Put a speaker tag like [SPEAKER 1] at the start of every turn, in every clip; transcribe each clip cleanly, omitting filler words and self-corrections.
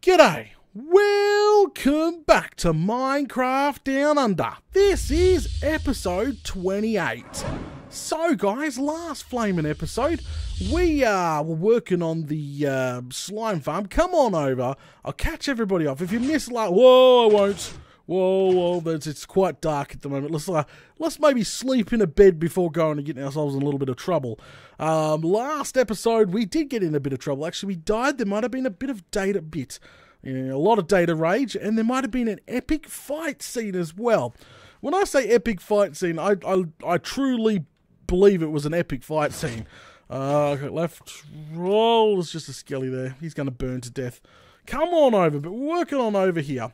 [SPEAKER 1] G'day, welcome back to Minecraft Down Under. This is episode 28. So guys, last flaming episode, we were working on the slime farm. Come on over, I'll catch everybody off. If you miss like, whoa, I won't. Whoa, it's quite dark at the moment. Let's maybe sleep in a bed before going and getting ourselves in a little bit of trouble. Last episode, we did get in a bit of trouble. Actually, we died. There might have been a bit of data a lot of data rage, and there might have been an epic fight scene as well. When I say epic fight scene, I truly believe it was an epic fight scene. Okay, left roll. There's just a skelly there. He's going to burn to death. Come on over, but we're working on over here.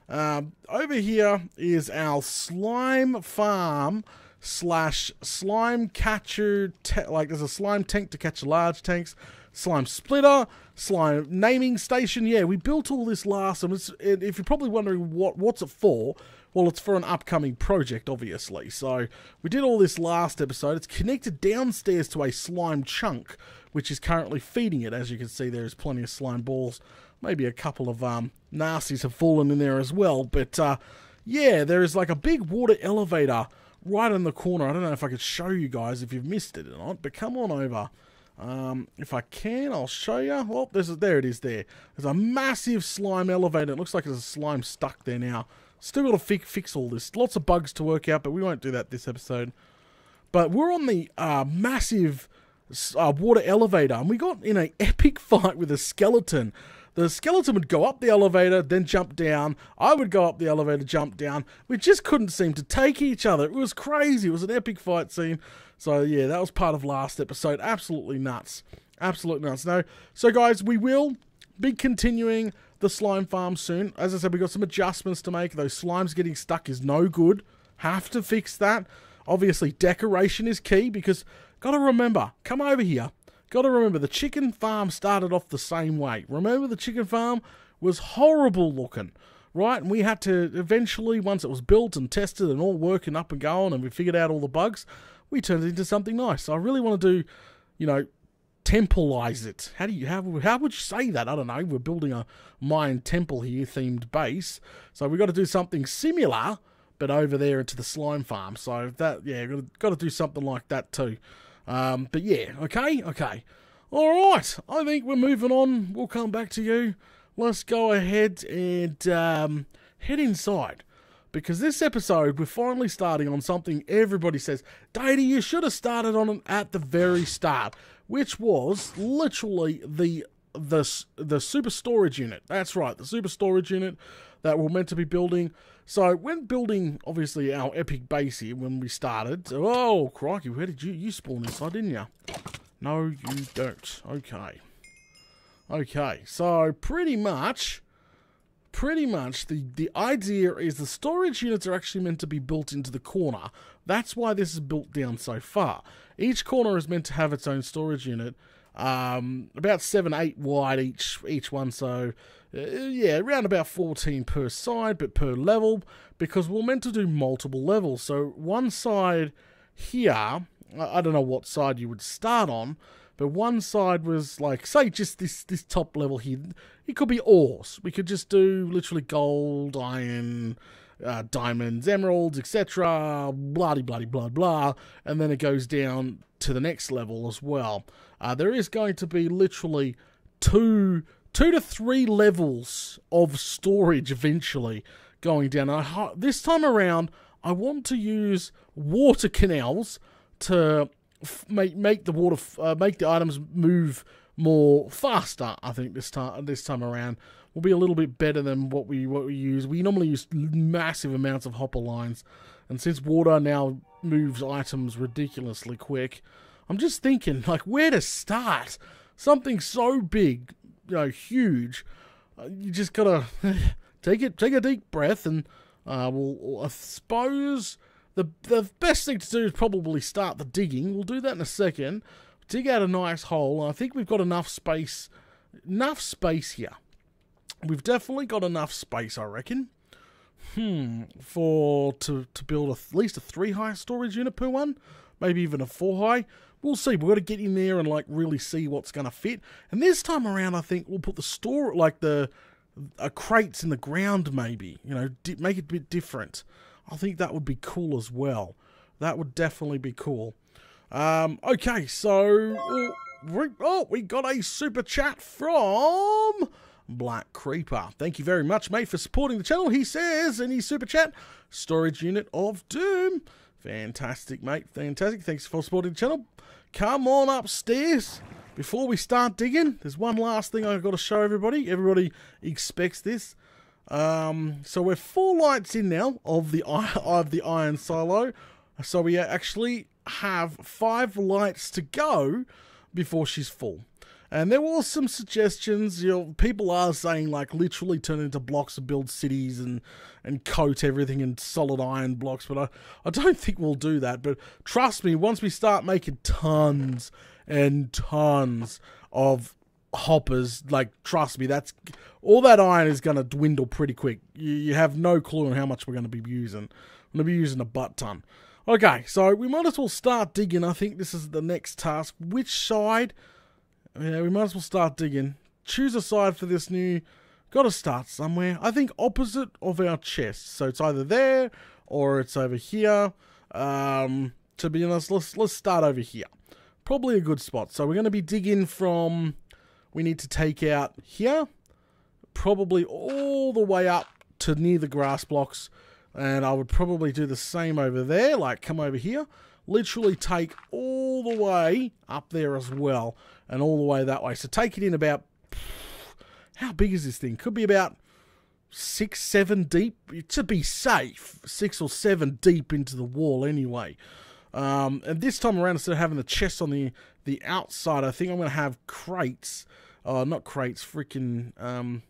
[SPEAKER 1] Over here is our slime farm / slime catcher. There's a slime tank to catch large tanks, slime splitter, slime naming station. Yeah, we built all this last, and if you're probably wondering what's it for, well, it's for an upcoming project, obviously. So we did all this last episode. It's connected downstairs to a slime chunk, which is currently feeding it. As you can see, there's plenty of slime balls. Maybe a couple of nasties have fallen in there as well. But yeah, there is like a big water elevator right in the corner. I don't know if I could show you guys if you've missed it or not, but come on over. If I can, I'll show you. Well, there it is there. There's a massive slime elevator. It looks like there's a slime stuck there now. Still got to fix all this. Lots of bugs to work out, but we won't do that this episode. But we're on the massive water elevator, and we got in an epic fight with a skeleton. The skeleton would go up the elevator, then jump down. I would go up the elevator, jump down. We just couldn't seem to take each other. It was crazy. It was an epic fight scene. So, yeah, that was part of last episode. Absolutely nuts. Absolutely nuts. No, so, guys, we will be continuing the slime farm soon. As I said, we've got some adjustments to make. Those slimes getting stuck is no good. Have to fix that. Obviously, decoration is key because, got to remember, come over here. Got to remember, the chicken farm started off the same way. Remember, the chicken farm was horrible looking, right? And we had to eventually, once it was built and tested and all working up and going and we figured out all the bugs, we turned it into something nice. So I really want to do, templeize it. How would you say that? I don't know. We're building a Mayan temple here, themed base. So we've got to do something similar, but over there into the slime farm. So that, yeah, got to do something like that too. But yeah, okay. Alright, I think we're moving on. We'll come back to you. Let's go ahead and head inside. Because this episode, we're finally starting on something everybody says, Data, you should have started on it at the very start. Which was literally the super storage unit. That's right, the super storage unit that we're meant to be building. So when building, obviously, our epic base here, when we started, oh, crikey, where did you spawn inside, didn't you? No, you don't. Okay, so pretty much, the idea is the storage units are actually meant to be built into the corner. That's why this is built down so far. Each corner is meant to have its own storage unit, about 7-8 wide each one, so yeah, around about 14 per side, but per level, because we're meant to do multiple levels. So one side here, I don't know what side you would start on, but one side was like, say, just this top level here. It could be ores. We could just do literally gold, iron, diamonds, emeralds, etc. Bloody, blah, blah. And then it goes down to the next level as well. There is going to be literally two to three levels of storage eventually going down. This time around, I want to use water canals to make the items move more faster. I think this time around will be a little bit better than what we use. We normally use massive amounts of hopper lines, and since water now moves items ridiculously quick, I'm just thinking like where to start. Something so big, huge. You just gotta take a deep breath, and I suppose the best thing to do is probably start the digging. We'll do that in a second. Dig out a nice hole. I think we've got enough space here. We've definitely got enough space, I reckon. To build at least a 3-high storage unit per one, maybe even a 4-high. We'll see. We've got to get in there and like really see what's going to fit. And this time around, I think we'll put the crates in the ground, maybe. You know, make it a bit different. I think that would be cool as well. That would definitely be cool. Okay, so we got a super chat from Black Creeper. Thank you very much, mate, for supporting the channel. He says in his super chat, storage unit of doom. Fantastic, mate. Fantastic. Thanks for supporting the channel. Come on upstairs. Before we start digging, there's one last thing I've got to show everybody. Everybody expects this. So we're 4 lights in now of the iron silo. So we actually have 5 lights to go before she's full. And there were some suggestions. You know, people are saying like literally turn into blocks and build cities and coat everything in solid iron blocks. But I don't think we'll do that. But trust me, once we start making tons and tons of hoppers, like, trust me, that's all that iron is going to dwindle pretty quick. You have no clue on how much we're going to be using. I'm going to be using a butt ton. Okay, so we might as well start digging. I think this is the next task. Which side? Yeah, we might as well start digging. Choose a side for this new. Got to start somewhere. I think opposite of our chest. So it's either there or it's over here. To be honest, let's start over here. Probably a good spot. So we're going to be digging from. We need to take out here, probably all the way up to near the grass blocks. And I would probably do the same over there, like come over here, literally take all the way up there as well, and all the way that way. So take it in about, how big is this thing? Could be about 6, 7 deep, to be safe, 6 or 7 deep into the wall anyway. And this time around, instead of having the chest on the outside, I think I'm going to have crates, not crates, freaking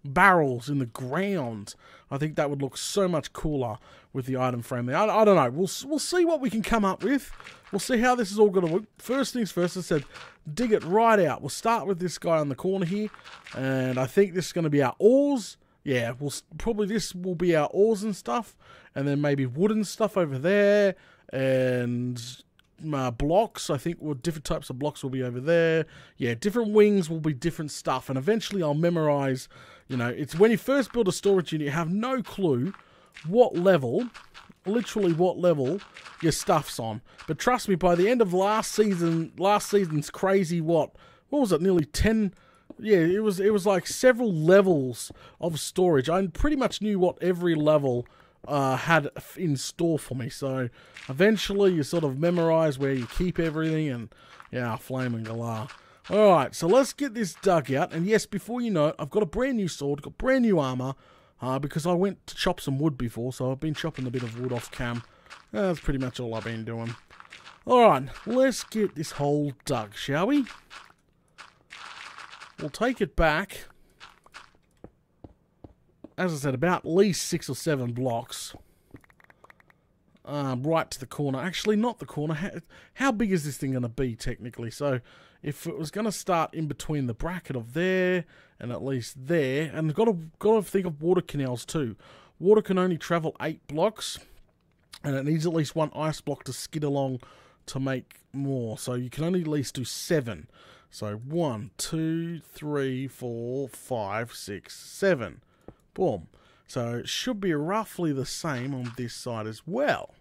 [SPEAKER 1] barrels in the ground. I think that would look so much cooler with the item frame there. I don't know. We'll see what we can come up with. We'll see how this is all going to work. First things first, I said, dig it right out. We'll start with this guy on the corner here, and I think this is going to be our ores. Yeah, this will be our ores and stuff, and then maybe wooden stuff over there, and blocks. I think different types of blocks will be over there. Yeah, different wings will be different stuff, and eventually I'll memorize. You know, it's when you first build a storage unit, you have no clue what level, literally what level your stuff's on. But trust me, by the end of last season's crazy what was it? Nearly 10. Yeah, it was like several levels of storage. I pretty much knew what every level had in store for me. So eventually you sort of memorize where you keep everything, and yeah, flaming galah. Alright, so let's get this dug out, and yes, before you know it, I've got a brand new sword, got brand new armor, because I went to chop some wood before, so I've been chopping a bit of wood off cam. That's pretty much all I've been doing. Alright, let's get this hole dug, shall we? We'll take it back, as I said, about at least 6 or 7 blocks. Right to the corner. Actually, not the corner. How big is this thing going to be, technically? So, if it was going to start in between the bracket of there and at least there, and got to think of water canals too. Water can only travel 8 blocks, and it needs at least 1 ice block to skid along to make more. So you can only at least do 7. So 1, 2, 3, 4, 5, 6, 7. Boom. So it should be roughly the same on this side as well.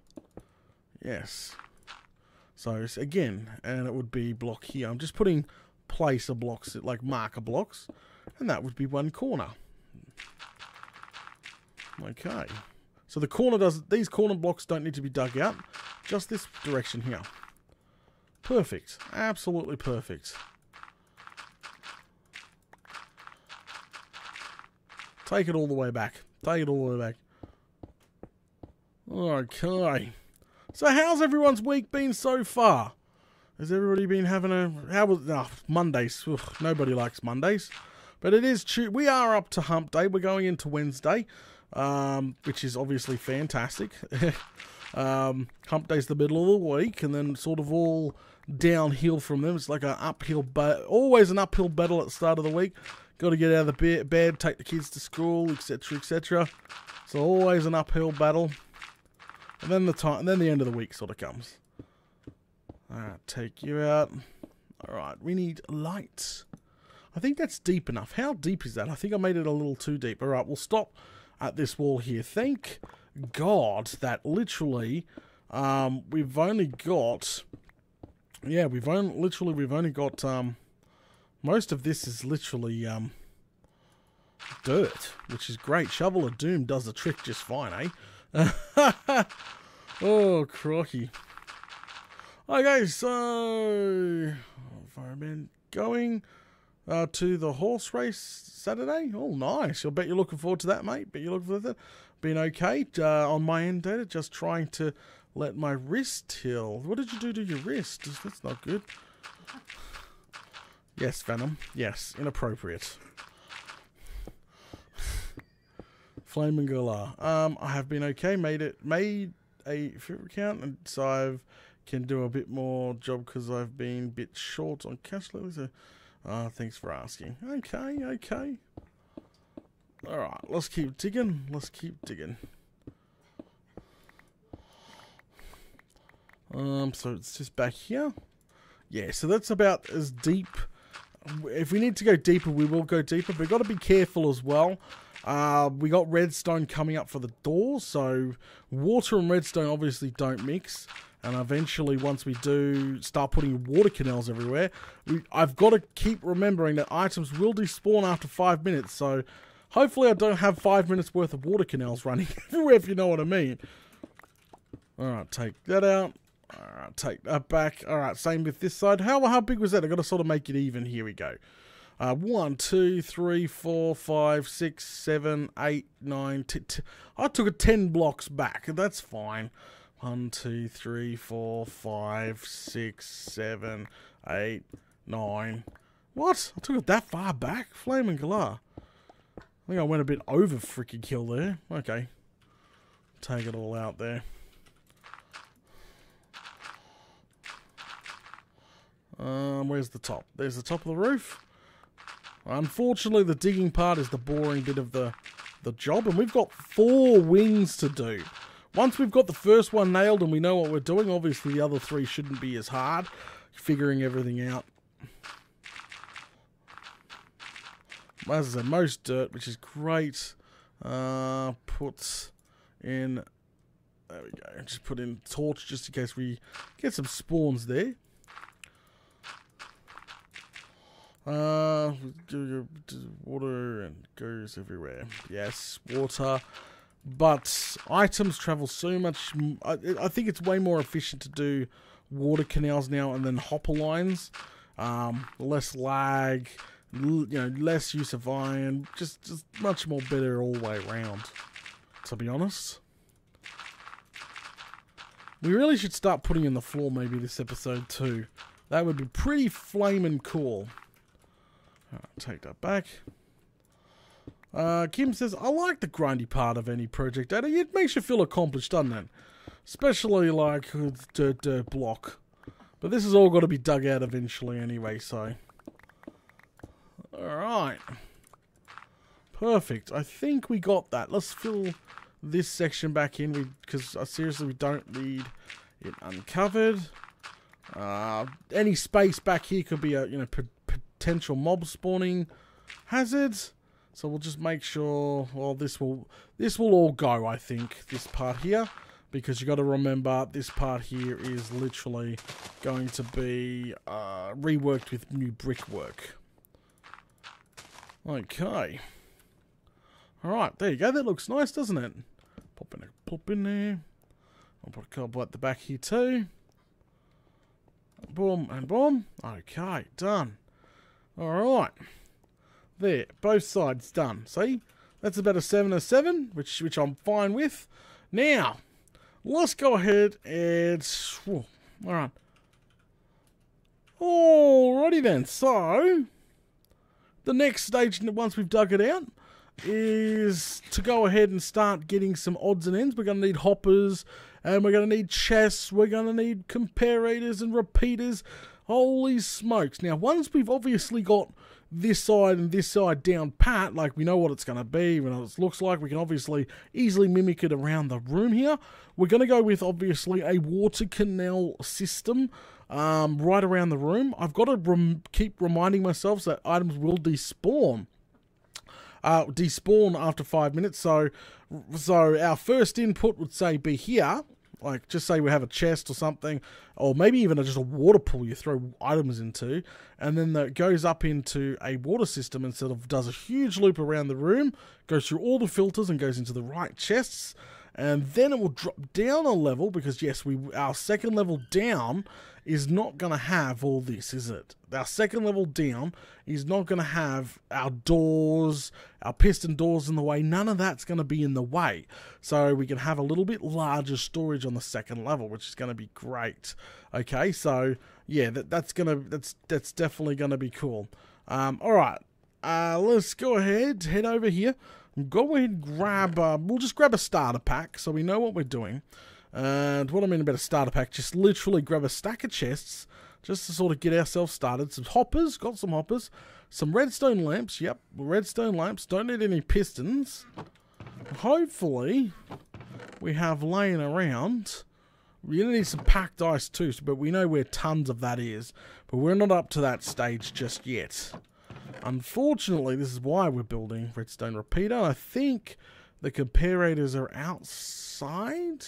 [SPEAKER 1] Yes. So again, and it would be block here. I'm just putting placer blocks, like marker blocks, and that would be 1 corner. Okay. So the corner these corner blocks don't need to be dug out, just this direction here. Perfect. Absolutely perfect. Take it all the way back. Take it all the way back. Okay. So how's everyone's week been so far? Has everybody been having Mondays? Ugh, nobody likes Mondays. But it is true. We are up to hump day. We're going into Wednesday, which is obviously fantastic. Hump day's the middle of the week, and then sort of all downhill from them. It's like an uphill, always an uphill battle at the start of the week. Got to get out of the bed, take the kids to school, etc., etc. So always an uphill battle. And then the end of the week sort of comes. Alright, take you out. Alright, we need lights. I think that's deep enough. How deep is that? I think I made it a little too deep. All right, we'll stop at this wall here. Thank God that literally we've only got... Yeah, we've only got... most of this is literally dirt, which is great. Shovel of Doom does the trick just fine, eh? Oh, crocky. Okay, so... Fireman going to the horse race Saturday. Oh, nice. I bet you're looking forward to that, mate. Bet you're looking forward to that. Been okay on my end, Data. Just trying to let my wrist heal. What did you do to your wrist? That's not good. Yes, Venom. Yes, inappropriate. Flaming Galar. I have been okay. Made a favorite account, and so I can do a bit more job because I've been a bit short on cash lately. So, thanks for asking. Okay. All right, let's keep digging. So it's just back here. Yeah, so that's about as deep. If we need to go deeper, we will go deeper. But we've got to be careful as well. We got redstone coming up for the door, so water and redstone obviously don't mix. And eventually, once we do start putting water canals everywhere, I've got to keep remembering that items will despawn after 5 minutes. So hopefully I don't have 5 minutes worth of water canals running everywhere, if you know what I mean. Alright, take that out. Alright, take that back. Alright, same with this side. How big was that? I've got to sort of make it even. Here we go. 1, 2, 3, 4, 5, 6, 7, 8, 9, 10. I took it 10 blocks back. That's fine. 1, 2, 3, 4, 5, 6, 7, 8, 9. What? I took it that far back? Flaming Galar. I think I went a bit over freaking kill there. Okay. Take it all out there. Where's the top? There's the top of the roof. Unfortunately, the digging part is the boring bit of the job, and we've got 4 wings to do. Once we've got the first one nailed and we know what we're doing, obviously the other 3 shouldn't be as hard, figuring everything out. As I said, most dirt, which is great. Put in... There we go. Just put in torch just in case we get some spawns there. Water and goes everywhere. Yes, water. But items travel so much... I think it's way more efficient to do water canals now and then hopper lines. Less lag, less use of iron. Just much more better all the way around, to be honest. We really should start putting in the floor maybe this episode too. That would be pretty flaming cool. Alright, take that back. Kim says, I like the grindy part of any project, Data. It makes you feel accomplished, doesn't it? Especially like with dirt block. But this has all got to be dug out eventually anyway, so. Alright. Perfect. I think we got that. Let's fill this section back in because seriously, we don't need it uncovered. Any space back here could be a potential mob spawning hazard. So we'll just make sure. Well, this will all go. I think this part here, because you got to remember this part here is literally going to be reworked with new brickwork. Okay. All right, there you go. That looks nice, doesn't it? Pop in there. I'll put a cobble at the back here too. Boom and boom. Okay, done. All right. There, both sides done. See? That's about a 7 or 7, which I'm fine with. Now, let's go ahead and... Alright. Alrighty then. So, the next stage, once we've dug it out, is to go ahead and start getting some odds and ends. We're going to need hoppers, and we're going to need chests. We're going to need comparators and repeaters. Holy smokes. Now, once we've obviously got this side and this side down pat, like we know what it's going to be, we know what it looks like, we can obviously easily mimic it around the room here. We're going to go with obviously a water canal system. right around the room. I've got to keep reminding myself that items will despawn. Despawn after 5 minutes. So our first input would say be here. Like, just say we have a chest or something, or maybe even just a water pool you throw items into, and then that goes up into a water system and sort of does a huge loop around the room, goes through all the filters and goes into the right chests, and then it will drop down a level, because yes, our second level down is not going to have all this, is it? Our second level down is not going to have our doors, our piston doors in the way. None of that's going to be in the way. So we can have a little bit larger storage on the second level, which is going to be great. Okay, so yeah, that's definitely going to be cool. All right, let's go ahead, head over here. Go ahead and grab, we'll just grab a starter pack so we know what we're doing. And what I mean about a starter pack, just literally grab a stack of chests just to sort of get ourselves started. Some hoppers, got some hoppers. Some redstone lamps, yep, redstone lamps. Don't need any pistons. Hopefully, we have laying around. We're going to need some packed ice too, but we know where tons of that is. But we're not up to that stage just yet. Unfortunately, this is why we're building redstone repeater. I think the comparators are outside.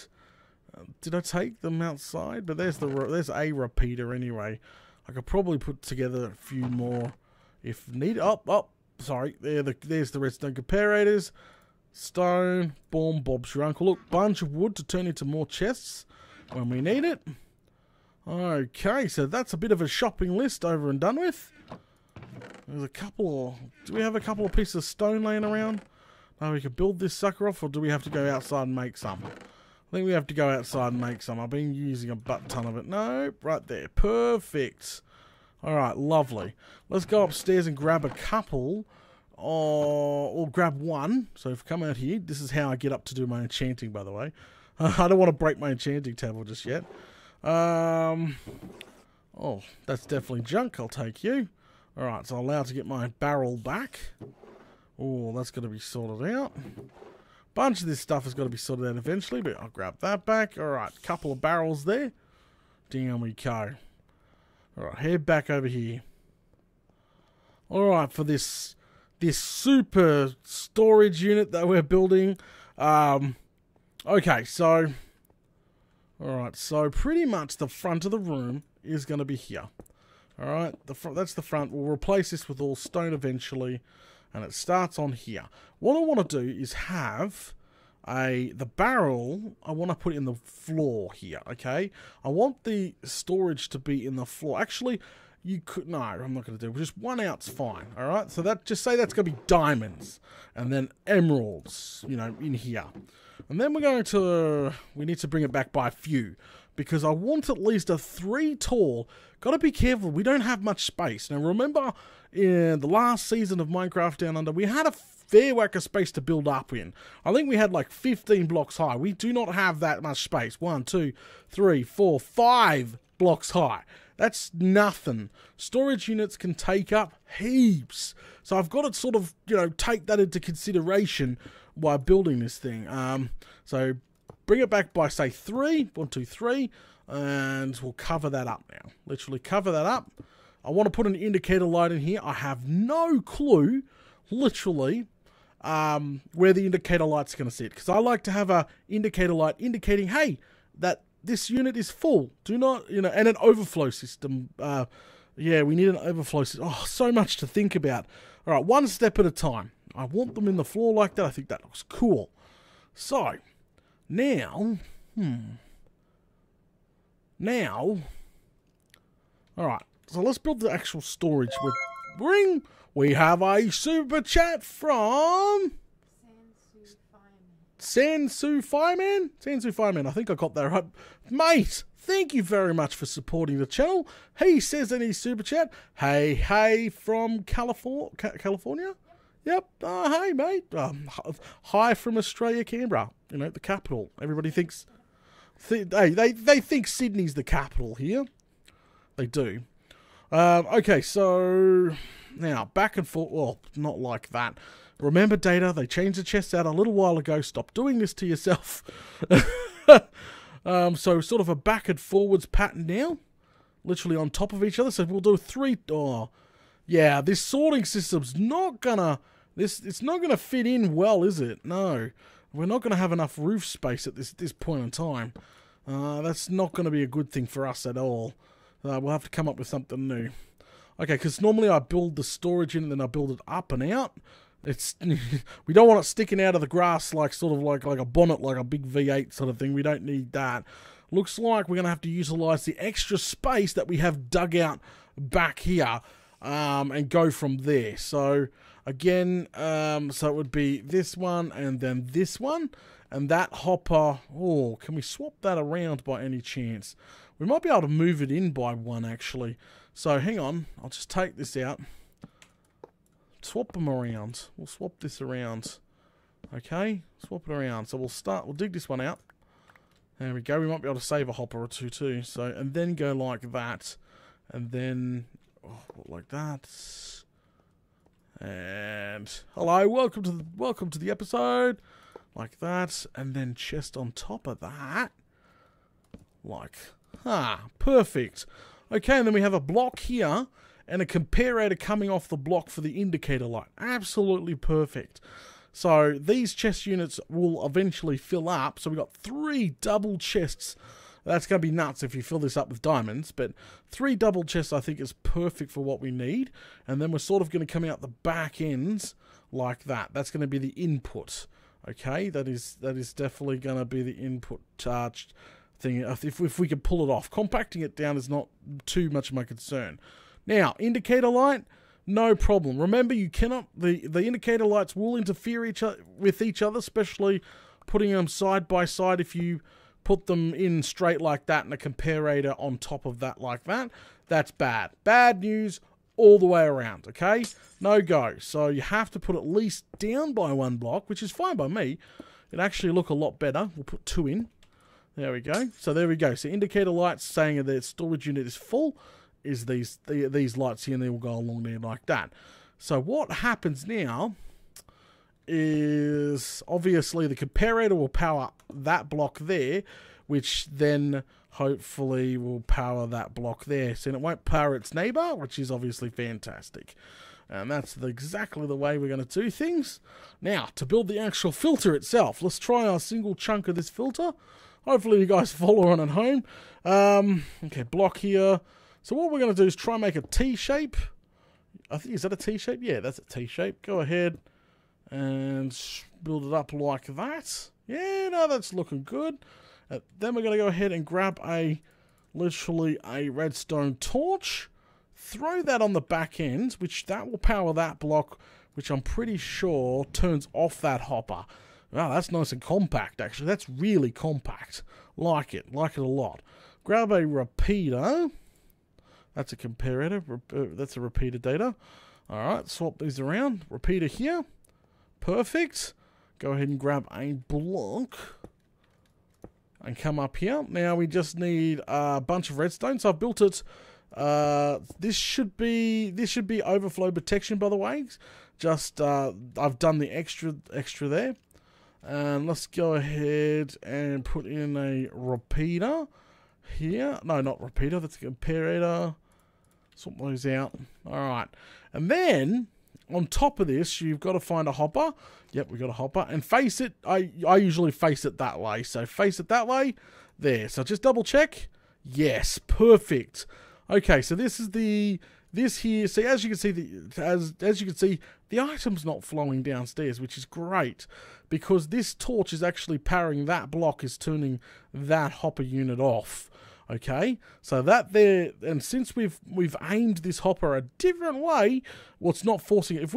[SPEAKER 1] Did I take them outside? But there's a repeater anyway. I could probably put together a few more if needed. Sorry. There's the redstone comparators. Stone. Boom. Bob's your uncle. Look, bunch of wood to turn into more chests when we need it. Okay, so that's a bit of a shopping list over and done with. There's a couple. Do we have a couple of pieces of stone laying around? No, we could build this sucker off, or do we have to go outside and make some? I think we have to go outside and make some. I've been using a butt ton of it. Nope, right there. Perfect. Alright, lovely. Let's go upstairs and grab a couple. Or grab one. So if we come out here, this is how I get up to do my enchanting, by the way. I don't want to break my enchanting table just yet. Oh, that's definitely junk. I'll take you. Alright, so I'm allowed to get my barrel back. Oh, that's going to be sorted out. Bunch of this stuff has got to be sorted out eventually, but I'll grab that back. Alright, couple of barrels there. Down we go. Alright, head back over here. Alright, for this super storage unit that we're building. Okay, so... Alright, so pretty much the front of the room is going to be here. Alright, that's the front. We'll replace this with all stone eventually. And it starts on here. What I want to do is have the barrel, I want to put in the floor here, okay? I want the storage to be in the floor. Actually, you could, no, I'm not going to do it. Just 1 ounce fine, alright? So that, just say that's going to be diamonds. And then emeralds, you know, in here. And then we need to bring it back by a few. Because I want at least a 3 tall. Got to be careful, we don't have much space. Now remember, in the last season of Minecraft Down Under, we had a fair whack of space to build up in. I think we had like 15 blocks high. We do not have that much space. 1, 2, 3, 4, 5 blocks high. That's nothing. Storage units can take up heaps. So I've got to sort of, you know, take that into consideration while building this thing. So bring it back by, say, 3. 1, 2, 3. And we'll cover that up now. Literally cover that up. I want to put an indicator light in here. I have no clue, literally, where the indicator light's going to sit. Because I like to have a indicator light indicating, hey, that this unit is full. Do not, you know, and an overflow system. Yeah, we need an overflow system. Oh, so much to think about. All right, one step at a time. I want them in the floor like that. I think that looks cool. So, now, all right. So let's build the actual storage. We have a super chat from Sansu Fireman. Sansu Fireman. I think I got that right. Mate, thank you very much for supporting the channel. He says in his super chat, hey from California? Yep. Hey, mate. Hi from Australia, Canberra. You know, the capital. Everybody thinks... Hey, they think Sydney's the capital here. They do. Okay, so now back and forth. Well, not like that. Remember, Data, they changed the chests out a little while ago. Stop doing this to yourself. So sort of a back and forwards pattern now. literally on top of each other. So we'll do 3. Oh, yeah, this sorting system's not gonna... It's not gonna fit in well, is it? No. We're not gonna have enough roof space at this point in time. That's not gonna be a good thing for us at all. We'll have to come up with something new. Okay, because normally I build the storage in and then I build it up and out. It's we don't want it sticking out of the grass like sort of like a bonnet, like a big V8 sort of thing. We don't need that. Looks like we're going to have to utilize the extra space that we have dug out back here and go from there. So again, so it would be this one and then this one. And that hopper, oh, can we swap that around by any chance? We might be able to move it in by one actually. So hang on, I'll just take this out. Swap them around. We'll swap this around. Okay, swap it around. So we'll dig this one out. There we go. We might be able to save a hopper or two too. So, and then go like that. And then, like that. And, hello, welcome to the episode. Like that. And then chest on top of that. Like, perfect. Okay, and then we have a block here and a comparator coming off the block for the indicator light. Absolutely perfect. So these chest units will eventually fill up. So we've got 3 double chests. That's going to be nuts if you fill this up with diamonds. But 3 double chests I think is perfect for what we need. And then we're sort of going to come out the back ends like that. That's going to be the input. Okay, that is definitely going to be the input charged thing. If we can pull it off. Compacting it down is not too much of my concern. Now, indicator light, no problem. Remember, you cannot. The indicator lights will interfere with each other, especially putting them side by side. If you put them in straight like that and a comparator on top of that like that, that's bad. Bad news all the way around. Okay, no go. So you have to put at least down by 1 block, which is fine by me. It'd actually look a lot better. We'll put 2 in. There we go. So there we go. So indicator lights saying that the storage unit is full. Is these lights here, and they will go along there like that. So what happens now is obviously the comparator will power that block there, which then hopefully will power that block there. So it won't power its neighbor, which is obviously fantastic. And that's exactly the way we're going to do things. Now, to build the actual filter itself, let's try our single chunk of this filter. Hopefully you guys follow on at home. Okay, block here. So what we're going to do is try and make a T-shape. I think, is that a T-shape? Yeah, that's a T-shape. Go ahead and build it up like that. Yeah, no, that's looking good. Then we're going to go ahead and grab literally a redstone torch. Throw that on the back end, which that will power that block, which I'm pretty sure turns off that hopper. Wow, that's nice and compact, actually. That's really compact. Like it a lot. Grab a repeater. That's a comparator. That's a repeater data. Alright, swap these around. Repeater here. Perfect. Go ahead and grab a block. And come up here. Now we just need a bunch of redstone. So I've built it. This should be overflow protection, by the way. Just I've done the extra there. And let's go ahead and put in a repeater here. No, not repeater. That's a comparator. Swap those out. Alright. And then, on top of this, you've got to find a hopper. Yep, we've got a hopper. And face it. I usually face it that way. So, face it that way. There. So, just double check. Yes. Perfect. Okay, so this is this here. See, as you can see, as you can see, the item's not flowing downstairs, which is great. Because this torch is actually powering that block, is turning that hopper unit off. Okay, so that there, and since we've aimed this hopper a different way, well, it's not forcing it.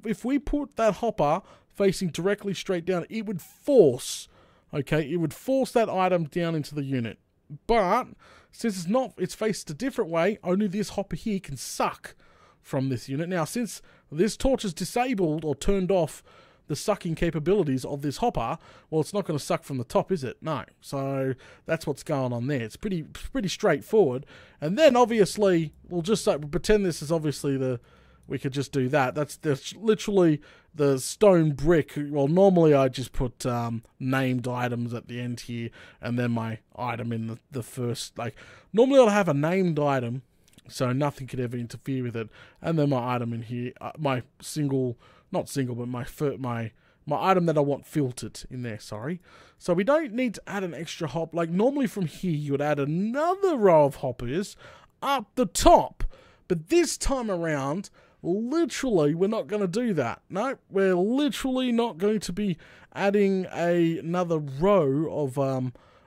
[SPEAKER 1] If we put that hopper facing directly straight down, it would force, okay, it would force that item down into the unit. But since it's faced a different way, only this hopper here can suck from this unit. Now, since this torch is disabled or turned off the sucking capabilities of this hopper, well, it's not going to suck from the top, is it? No. So that's what's going on there. It's pretty straightforward. And then obviously we'll just pretend this is obviously the we could just do that. That's literally the stone brick. Well, normally I just put named items at the end here, and then my item in the first. Like normally I'll have a named item, so nothing could ever interfere with it, and then my item in here, my not single, but my item that I want filtered in there. Sorry. So we don't need to add an extra hop. Like normally from here you would add another row of hoppers up the top, but this time around, literally, we're not going to do that. No, we're literally not going to be adding another row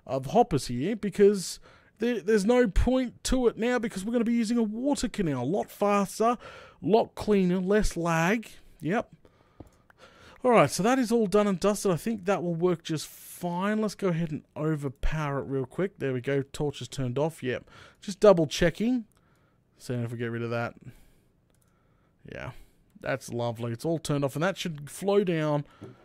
[SPEAKER 1] of hoppers here, because there's no point to it now, because we're going to be using a water canal. A lot faster, a lot cleaner, less lag. Yep. Alright, so that is all done and dusted. I think that will work just fine. Let's go ahead and overpower it real quick. There we go. Torch is turned off. Yep. Just double checking. So if we get rid of that. Yeah, that's lovely. It's all turned off, and that should flow down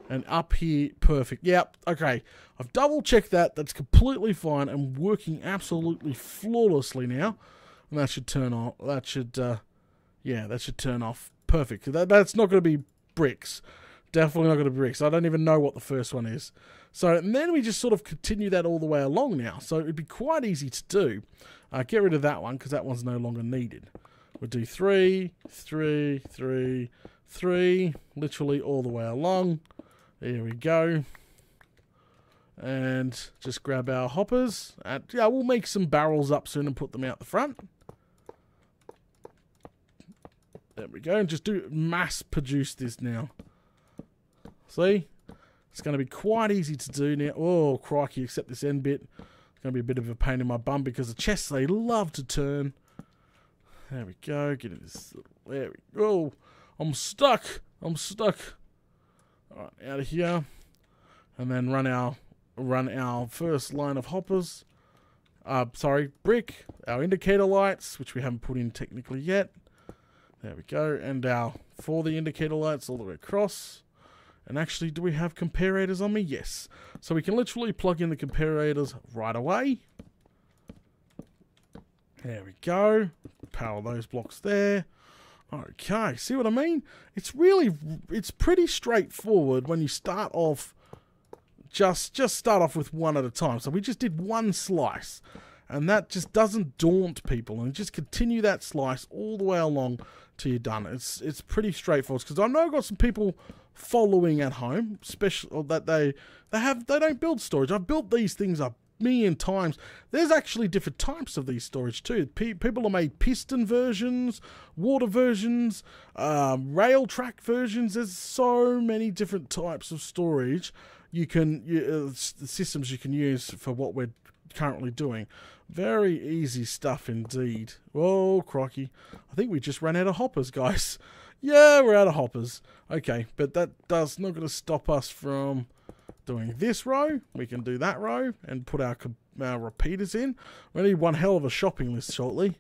[SPEAKER 1] and up here. Perfect. Yep. Okay. I've double checked that. That's completely fine and working absolutely flawlessly now. And that should turn on. That should, yeah, that should turn off. Perfect. That's not going to be bricks. Definitely not going to be bricks. I don't even know what the first one is. So, and then we just sort of continue that all the way along now. So it'd be quite easy to do. Get rid of that one, because that one's no longer needed. We'll do 3, 3, 3, 3, literally all the way along. There we go. And just grab our hoppers. And yeah, we'll make some barrels up soon and put them out the front. There we go. And just mass produce this now. See? It's going to be quite easy to do now. Oh, crikey, except this end bit. It's going to be a bit of a pain in my bum, because the chests, they love to turn. There we go. Get in this. There we go. I'm stuck. I'm stuck. All right, out of here, and then run our first line of hoppers. Sorry, brick. Our indicator lights, which we haven't put in technically yet. There we go. And for the indicator lights all the way across. And actually, do we have comparators on me? Yes. So we can literally plug in the comparators right away. There we go. Power those blocks there. Okay, see what I mean? It's pretty straightforward when you start off, just start off with one at a time. So we just did one slice, and that just doesn't daunt people, and just continue that slice all the way along till you're done. It's pretty straightforward, because I know I've got some people following at home, especially that they don't build storage. I've built these things up million times. There's actually different types of these storage too. People have made piston versions, water versions, rail track versions. There's so many different types of storage systems you can use for what we're currently doing. Very easy stuff indeed. Oh, crikey. I think we just ran out of hoppers, guys. Yeah, we're out of hoppers. Okay, but that does not going to stop us from doing this row. We can do that row and put our repeaters in. We need one hell of a shopping list shortly.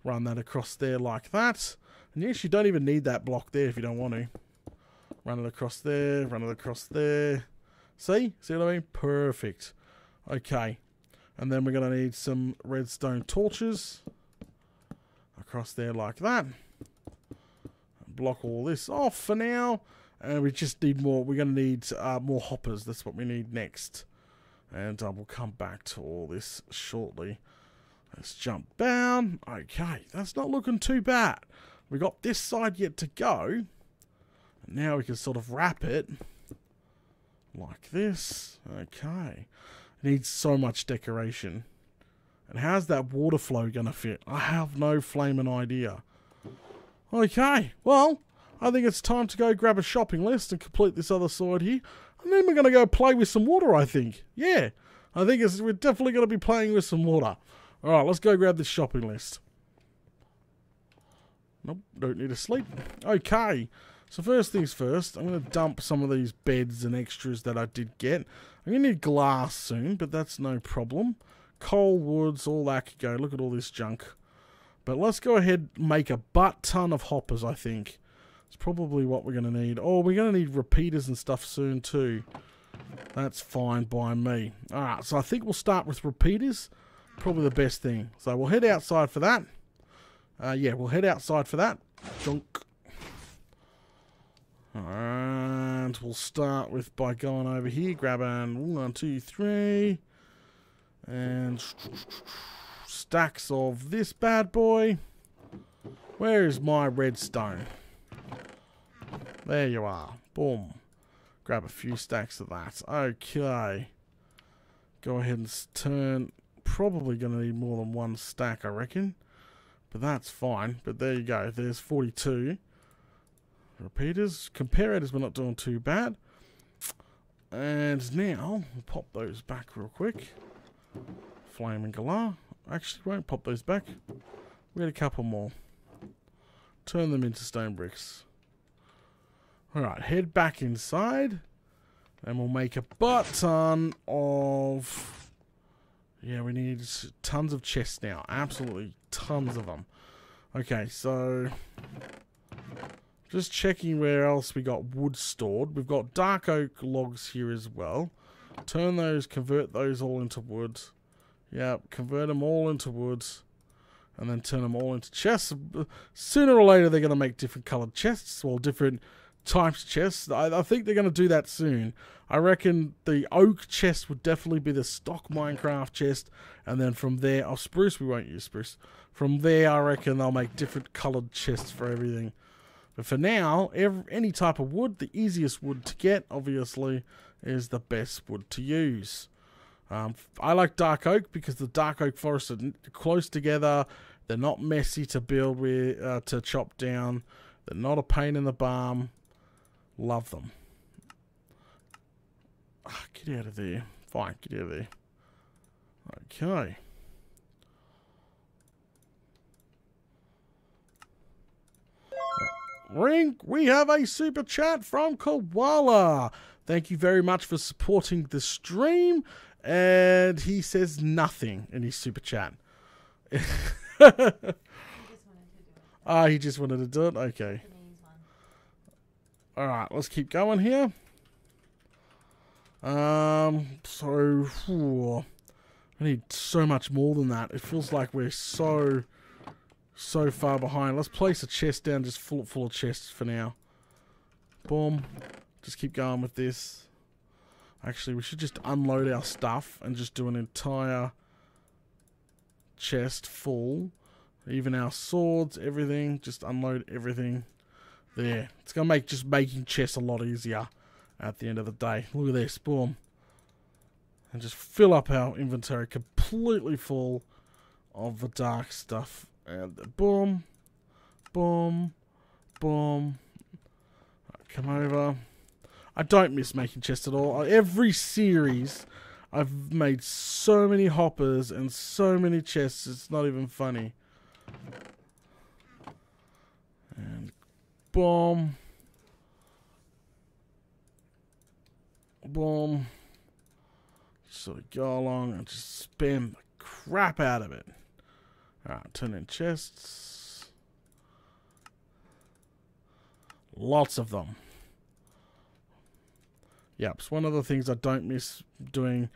[SPEAKER 1] Run that across there like that. And yes, you don't even need that block there if you don't want to. Run it across there, run it across there. See what I mean? Perfect. Okay. And then we're going to need some redstone torches across there like that. Block all this off for now. And we just need more. We're going to need more hoppers. That's what we need next. And we'll come back to all this shortly. Let's jump down. Okay, that's not looking too bad. We got this side yet to go. And now we can sort of wrap it like this. Okay. It needs so much decoration. And how's that water flow going to fit? I have no flaming idea. Okay, well, I think it's time to go grab a shopping list and complete this other side here. And then we're going to go play with some water, I think. Yeah, I think we're definitely going to be playing with some water. Alright, let's go grab this shopping list. Nope, don't need to sleep. Okay, so first things first, I'm going to dump some of these beds and extras that I did get. I'm going to need glass soon, but that's no problem. Coal, woods, all that could go. Look at all this junk. But let's go ahead and make a butt-ton of hoppers, I think. It's probably what we're going to need. Oh, we're going to need repeaters and stuff soon too. That's fine by me. Alright, so I think we'll start with repeaters. Probably the best thing. So we'll head outside for that. Yeah, we'll head outside for that. Junk. And we'll start with by going over here, grabbing 1, 2, 3. And stacks of this bad boy. Where is my redstone? There you are. Boom. Grab a few stacks of that. Okay. Go ahead and turn. Probably going to need more than one stack, I reckon. But that's fine. But there you go. There's 42. Repeaters. Comparators, we're not doing too bad. And now, we'll pop those back real quick. Flame and galah. Actually, won't pop those back. We got a couple more. Turn them into stone bricks. Alright, head back inside. And we'll make a butt ton of... Yeah, we need tons of chests now. Absolutely tons of them. Okay, so... Just checking where else we got wood stored. We've got dark oak logs here as well. Turn those, convert those all into wood. Yep, convert them all into wood. And then turn them all into chests. Sooner or later they're going to make different coloured chests. Well, different types of chests. I think they're going to do that soon. I reckon the oak chest would definitely be the stock Minecraft chest. And then from there... Oh, spruce, we won't use spruce. From there, I reckon they'll make different coloured chests for everything. But for now, any type of wood, the easiest wood to get, obviously, is the best wood to use. I like dark oak because the dark oak forests are close together. They're not messy to build with, to chop down. They're not a pain in the bum. Love them. Get out of there. Fine, get out of there. Okay. Ring, we have a super chat from Koala. Thank you very much for supporting the stream. And he says nothing in his super chat. He just wanted to do it? Okay. Alright, let's keep going here. So, I need so much more than that. It feels like we're so far behind. Let's place a chest down just full of chests for now. Boom. Just keep going with this. Actually, we should just unload our stuff and just do an entire chest full. Even our swords, everything. Just unload everything. There. It's going to make just making chests a lot easier at the end of the day. Look at this. Boom. And just fill up our inventory completely full of the dark stuff. And boom. Boom. Boom. Come over. I don't miss making chests at all. Every series, I've made so many hoppers and so many chests, it's not even funny. And boom. Boom. So go along and just spam the crap out of it. Alright, turn in chests. Lots of them. Yep, so one of the things I don't miss doing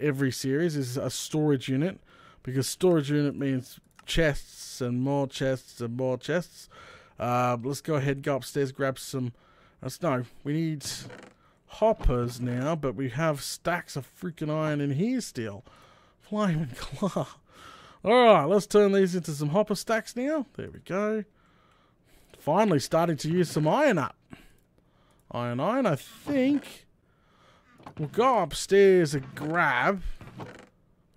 [SPEAKER 1] every series is a storage unit. Because storage unit means chests and more chests and more chests. Let's go ahead and go upstairs, grab some... no, we need hoppers now, but we have stacks of freaking iron in here still. Flame and claw. Alright, let's turn these into some hopper stacks now. There we go. Finally starting to use some iron up. Iron, I think. We'll go upstairs and grab...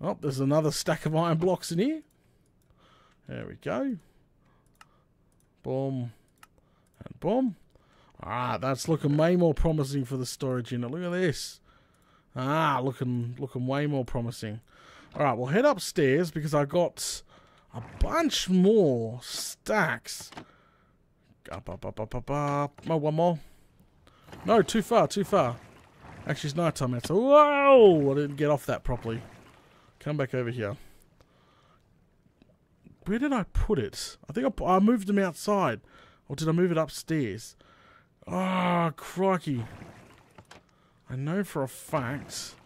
[SPEAKER 1] Oh, there's another stack of iron blocks in here. There we go. Boom. And boom. Alright, that's looking way more promising for the storage unit. Look at this. Looking way more promising. Alright, we'll head upstairs because I got a bunch more stacks. Up. Oh, one more. No, too far. Actually, it's night time now. So, whoa! I didn't get off that properly. Come back over here. Where did I put it? I think I moved them outside. Or did I move it upstairs? Ah, crikey. I know for a fact.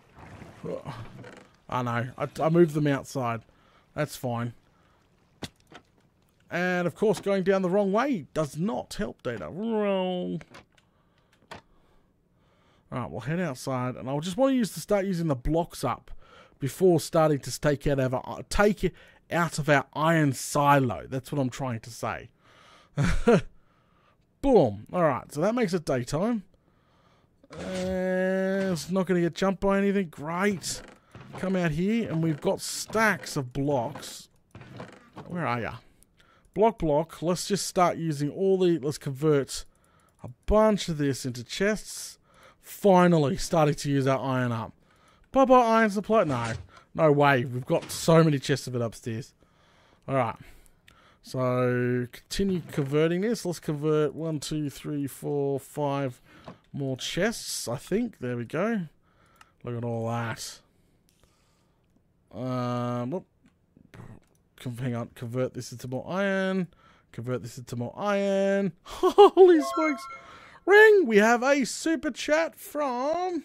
[SPEAKER 1] I know. I moved them outside. That's fine. And, of course, going down the wrong way does not help data. Wrong. Alright, we'll head outside. And I'll just want to start using the blocks up before starting to take it out of our iron silo. That's what I'm trying to say. Boom. Alright, so that makes it daytime. It's not going to get jumped by anything. Great. Come out here, and we've got stacks of blocks. Where are ya? Block. Let's just start using let's convert a bunch of this into chests. Finally, starting to use our iron up. Bye-bye, iron supply. No way. We've got so many chests of it upstairs. Alright. So, continue converting this. Let's convert 1, 2, 3, 4, 5 more chests, I think. There we go. Look at all that. Hang on. Convert this into more iron. Convert this into more iron. Holy smokes. Ring! We have a super chat from...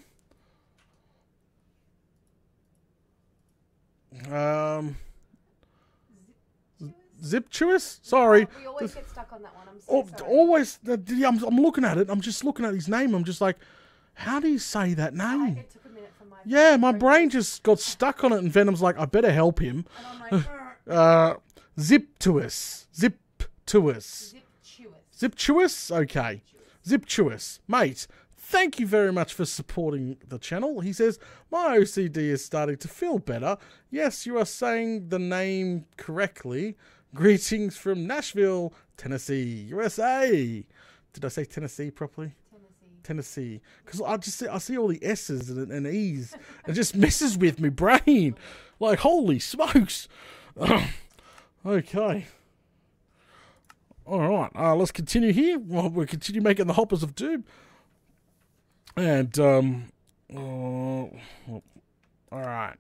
[SPEAKER 1] Ziptuous? Sorry.
[SPEAKER 2] We always get stuck on that one. I'm so sorry.
[SPEAKER 1] Always. I'm looking at it. I'm just looking at his name. I'm just like, how do you say that name?
[SPEAKER 2] It took a minute for my
[SPEAKER 1] my brain just got stuck on it, and Venom's like, I better help him.
[SPEAKER 2] And I'm like,
[SPEAKER 1] Ziptuous. Ziptuous? Okay. Ziptuous. Mate, thank you very much for supporting the channel. He says, my OCD is starting to feel better. Yes, you are saying the name correctly. Greetings from Nashville, Tennessee, USA. Did I say Tennessee properly? Tennessee. Because I see all the S's and E's. It just messes with my brain. Like, holy smokes. Okay. Alright, let's continue here. Well, we'll continue making the hoppers of doom. And, alright.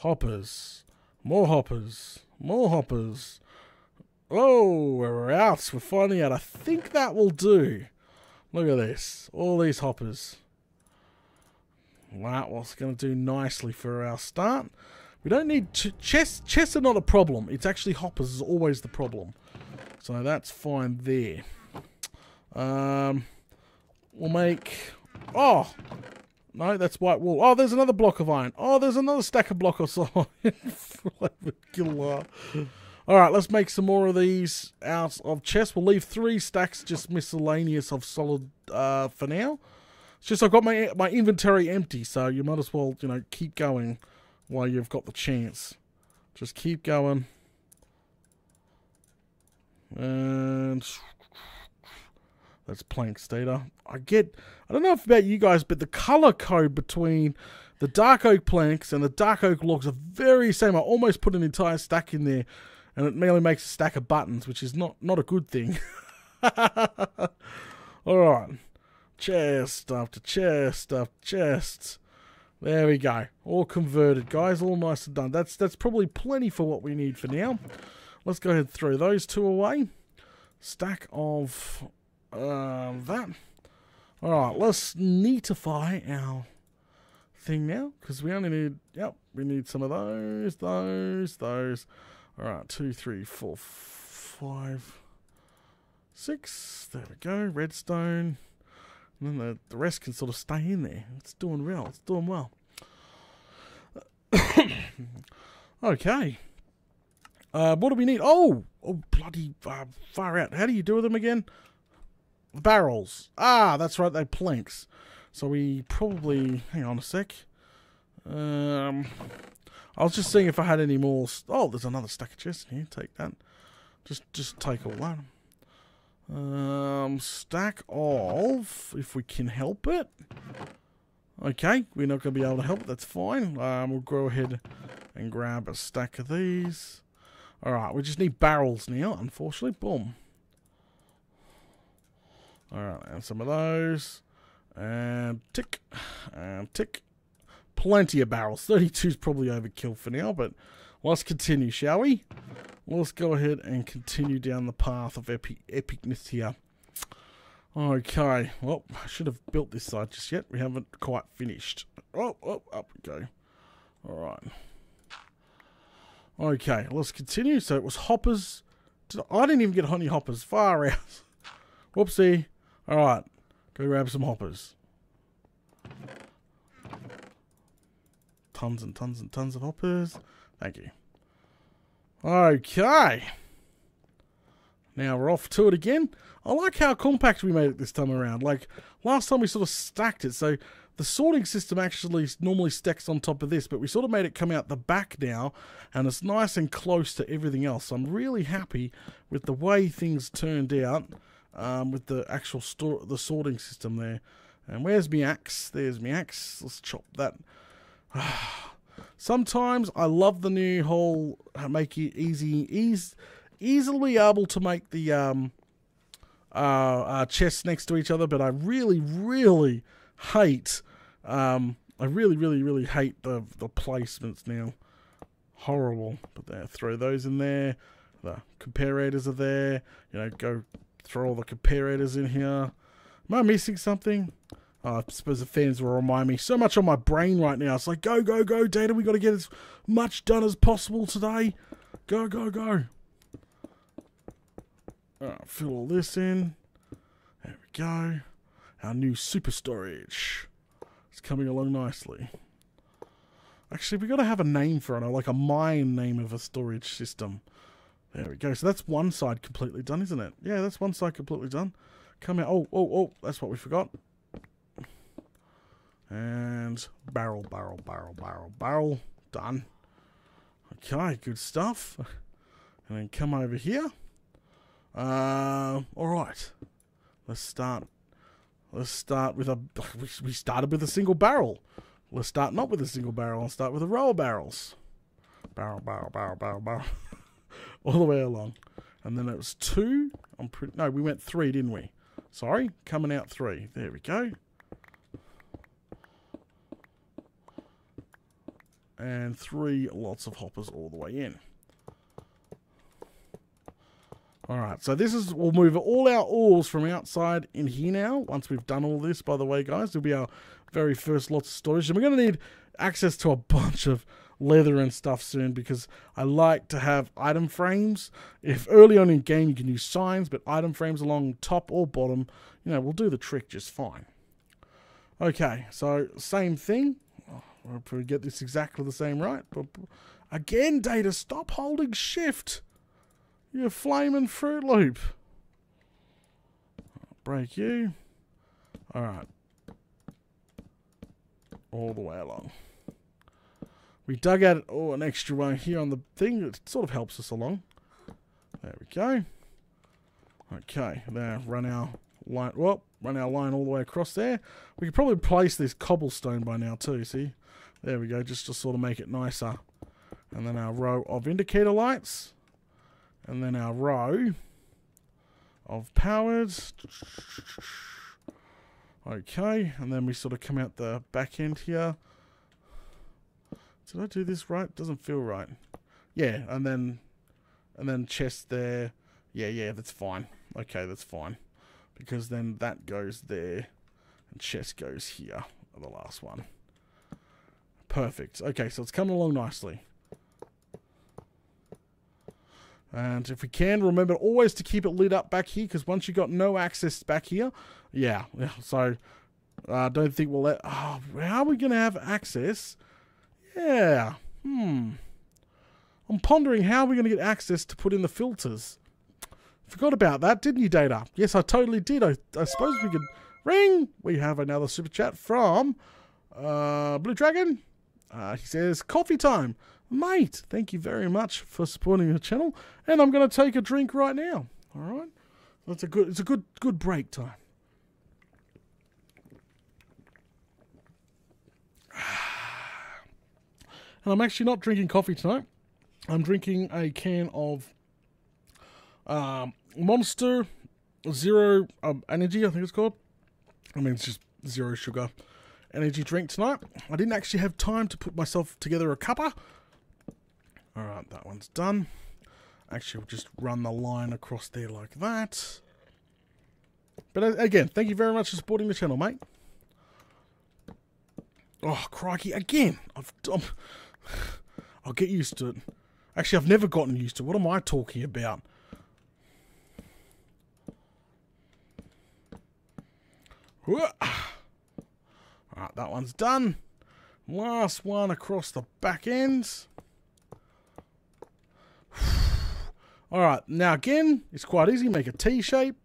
[SPEAKER 1] Hoppers. More hoppers. More hoppers. Oh, we're out. We're finally out. I think that will do. Look at this. All these hoppers. Wow, well, it's going to do nicely for our start. We don't need chests. Chests are not a problem. It's actually hoppers is always the problem. So that's fine there. We'll make... Oh! No, that's white wool. Oh, there's another block of iron. Oh, there's another stack of block of iron. Alright, let's make some more of these out of chests. We'll leave 3 stacks just miscellaneous of solid for now. It's just I've got my inventory empty, so you might as well, keep going while you've got the chance. Just keep going. And that's planks data. I don't know about you guys, but the color code between the dark oak planks and the dark oak logs are very same. I almost put an entire stack in there, and it merely makes a stack of buttons, which is not a good thing. Alright. Chest after chest after chest. There we go. All converted, guys. All nice and done. That's probably plenty for what we need for now. Let's go ahead and throw those 2 away. Stack of that. Alright, let's neatify our thing now. Because we only need, we need some of those. Alright, 2, 3, 4, 5, 6. There we go. Redstone. And then the rest can sort of stay in there. It's doing well. It's doing well. Okay. What do we need? Oh, bloody far out. How do you do them again? Barrels. Ah, that's right. They're planks. So we probably... Hang on a sec. I was just seeing if I had any more... Oh, there's another stack of chests in here. Take that. Just take all that. Stack of... If we can help it. Okay, we're not going to be able to help. That's fine. We'll go ahead and grab a stack of these. Alright, we just need barrels now, unfortunately. Boom. Alright, and some of those. And tick. And tick. Plenty of barrels. 32 is probably overkill for now, but let's continue, shall we? Let's go ahead and continue down the path of epicness here. Okay, well, I should have built this side just yet. We haven't quite finished. Oh, up we go. Alright. Okay, let's continue. So it was hoppers, I didn't even get any hoppers. Far out. Whoopsie. Alright. Go grab some hoppers. Tons and tons and tons of hoppers. Thank you. Okay. Now we're off to it again. I like how compact we made it this time around. Like, last time we sort of stacked it. So, the sorting system actually normally stacks on top of this, but we sort of made it come out the back now, and it's nice and close to everything else. So I'm really happy with the way things turned out with the actual the sorting system there. And where's my axe? There's my axe. Let's chop that. Sometimes I love the new whole make it easily able to make the chests next to each other, but I really hate really hate the placements now. Horrible. But there, throw those in there. The comparators are there. You know, go throw all the comparators in here. Am I missing something? I suppose the fans will remind me. So much on my brain right now. It's like, go, Data. We got to get as much done as possible today. Go. Fill all this in. There we go. Our new super storage. It's coming along nicely. Actually, we got to have a name for it, like a mine name of a storage system. There we go. So that's one side completely done, isn't it? Yeah, that's one side completely done. Come out. Oh, that's what we forgot. And barrel. Done. Okay, good stuff. And then come over here. Alright. Let's start with a... We started with a single barrel. Let's start not with a single barrel. I'll start with a row of barrels. Barrel. All the way along. And then it was 2. No, we went 3, didn't we? Sorry. Coming out 3. There we go. And 3 lots of hoppers all the way in. Alright, so this is, we'll move all our ores from outside in here now. Once we've done all this, by the way, guys, it'll be our very first lots of storage. And we're going to need access to a bunch of leather and stuff soon, because I like to have item frames. If early on in game you can use signs, but item frames along top or bottom, you know, will do the trick just fine. Okay, so same thing. We'll probably get this exactly the same right. But again, Data, stop holding shift. You flaming Fruit Loop. Break you. Alright. All the way along. We dug out an extra one here on the thing. It sort of helps us along. There we go. Okay. Now run our line. Well, run our line all the way across there. We could probably place this cobblestone by now too. See? There we go. Just to sort of make it nicer. And then our row of indicator lights. And then our row of powers. Okay, and then we sort of come out the back end here. Did I do this right? Doesn't feel right. Yeah, and then chest there. Yeah, that's fine. Okay, that's fine. Because then that goes there, and chest goes here, the last one. Perfect. Okay, so it's coming along nicely. And if we can, remember always to keep it lit up back here, because once you got no access back here, yeah. So I don't think we'll let... Oh, how are we going to have access? Yeah. I'm pondering how we're going to get access to put in the filters. Forgot about that, didn't you, Data? Yes, I totally did. I suppose we could... Ring! We have another super chat from Blue Dragon. He says, coffee time. Mate, thank you very much for supporting the channel, and I'm going to take a drink right now. All right, it's a good break time. And I'm actually not drinking coffee tonight. I'm drinking a can of Monster Zero Energy, I think it's called. I mean, it's just zero sugar energy drink tonight. I didn't actually have time to put myself together a cuppa. Alright, that one's done. Actually, we'll just run the line across there like that. But again, thank you very much for supporting the channel, mate. Oh, crikey, again! I'll get used to it. Actually, I've never gotten used to it. What am I talking about? Alright, that one's done. Last one across the back ends. Alright, now again, it's quite easy. Make a T shape.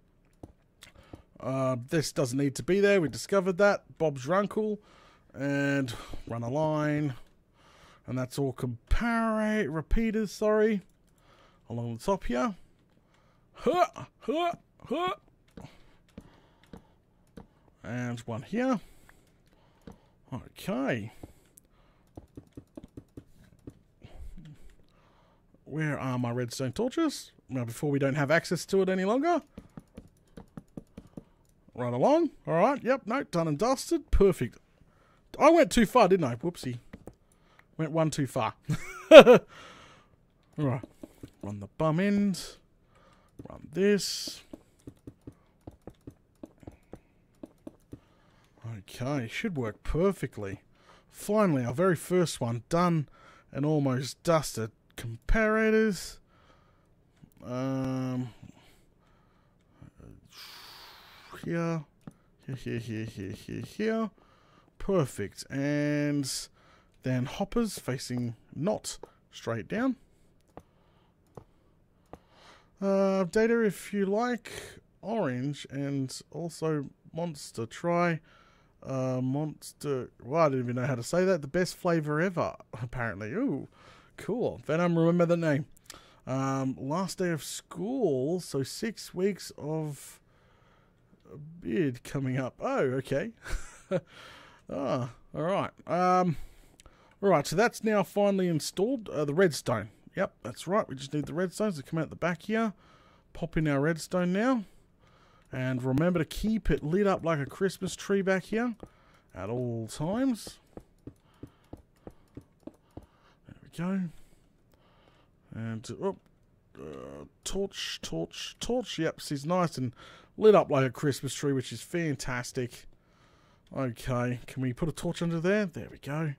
[SPEAKER 1] This doesn't need to be there. We discovered that. Bob's your uncle. And run a line. And that's all repeaters, sorry. Along the top here. And one here. Okay. Where are my redstone torches? Now, before we don't have access to it any longer. Right along. Alright, yep, no, done and dusted. Perfect. I went too far, didn't I? Whoopsie. Went one too far. Alright. Run the bum end. Run this. Okay, should work perfectly. Finally, our very first one done and almost dusted. Comparators. Here. Here. Perfect. And then hoppers facing not straight down. Data if you like. Orange and also monster. Try monster. Well, I didn't even know how to say that. The best flavor ever, apparently. Ooh, cool. Venom, remember the name. Last day of school, so 6 weeks of a bid coming up. Oh, okay. Alright. Alright, so that's now finally installed. The redstone. Yep, that's right. We just need the redstones to come out the back here. Pop in our redstone now. And remember to keep it lit up like a Christmas tree back here at all times. There we go. And torch. Yep, she's nice and lit up like a Christmas tree, which is fantastic. Okay, can we put a torch under there? There we go.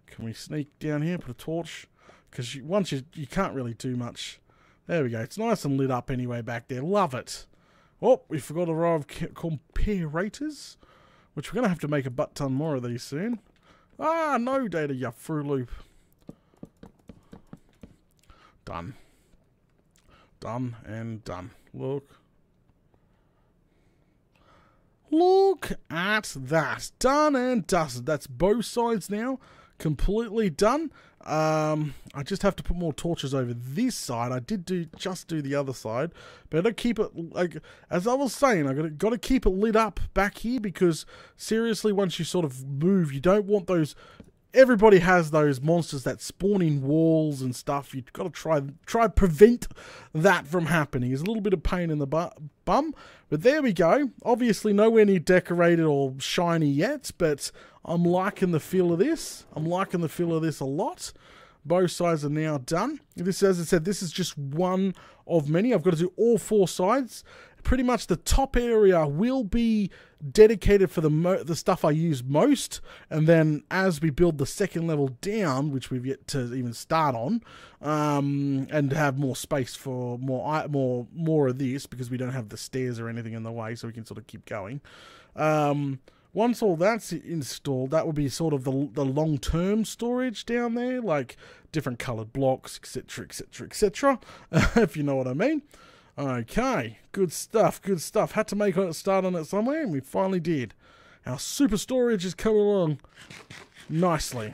[SPEAKER 1] Can we sneak down here, put a torch? Because once you can't really do much. There we go. It's nice and lit up anyway back there. Love it. Oh, we forgot a row of comparators, which we're going to have to make a butt-ton more of these soon. Ah, no data, you Fruit Loop. Done. Done and done. Look at that. Done and dusted. That's both sides now. Completely done. I just have to put more torches over this side. I did just do the other side, but I gotta keep it, like as I was saying, I gotta keep it lit up back here, because seriously, once you sort of move, you don't want those. Everybody has those monsters that spawn in walls and stuff. You've got to try prevent that from happening. It's a little bit of pain in the bum, but there we go. Obviously nowhere near decorated or shiny yet, but I'm liking the feel of this. I'm liking the feel of this a lot. Both sides are now done. This, as I said, this is just one of many. I've got to do all 4 sides. Pretty much the top area will be dedicated for the stuff I use most, and then as we build the second level down, which we've yet to even start on, and have more space for more of this, because we don't have the stairs or anything in the way, so we can sort of keep going. Once all that's installed, that will be sort of the long-term storage down there, like different coloured blocks, etc, etc, etc, if you know what I mean. Okay, good stuff, good stuff. Had to make a start on it somewhere, and we finally did. Our super storage is coming along nicely.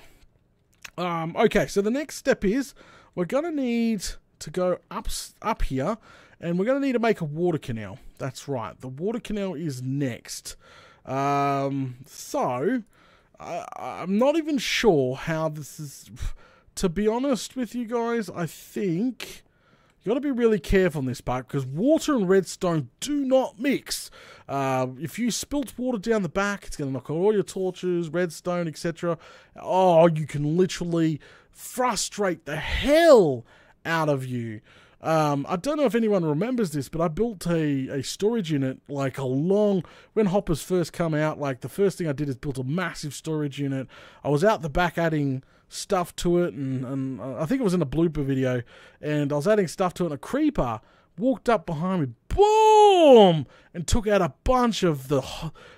[SPEAKER 1] Okay, so the next step is we're going to need to go up here, and we're going to need to make a water canal. That's right, the water canal is next. So, I'm not even sure how this is. To be honest with you guys, I think you got to be really careful on this part, because water and redstone do not mix. If you spilt water down the back, it's going to knock out all your torches, redstone, etc. Oh, you can literally frustrate the hell out of you. I don't know if anyone remembers this, but I built a storage unit like when hoppers first come out. Like the first thing I did is built a massive storage unit. I was out the back adding stuff to it, and I think it was in a blooper video, and I was adding stuff to it, and a creeper walked up behind me, boom, boom, and took out a bunch of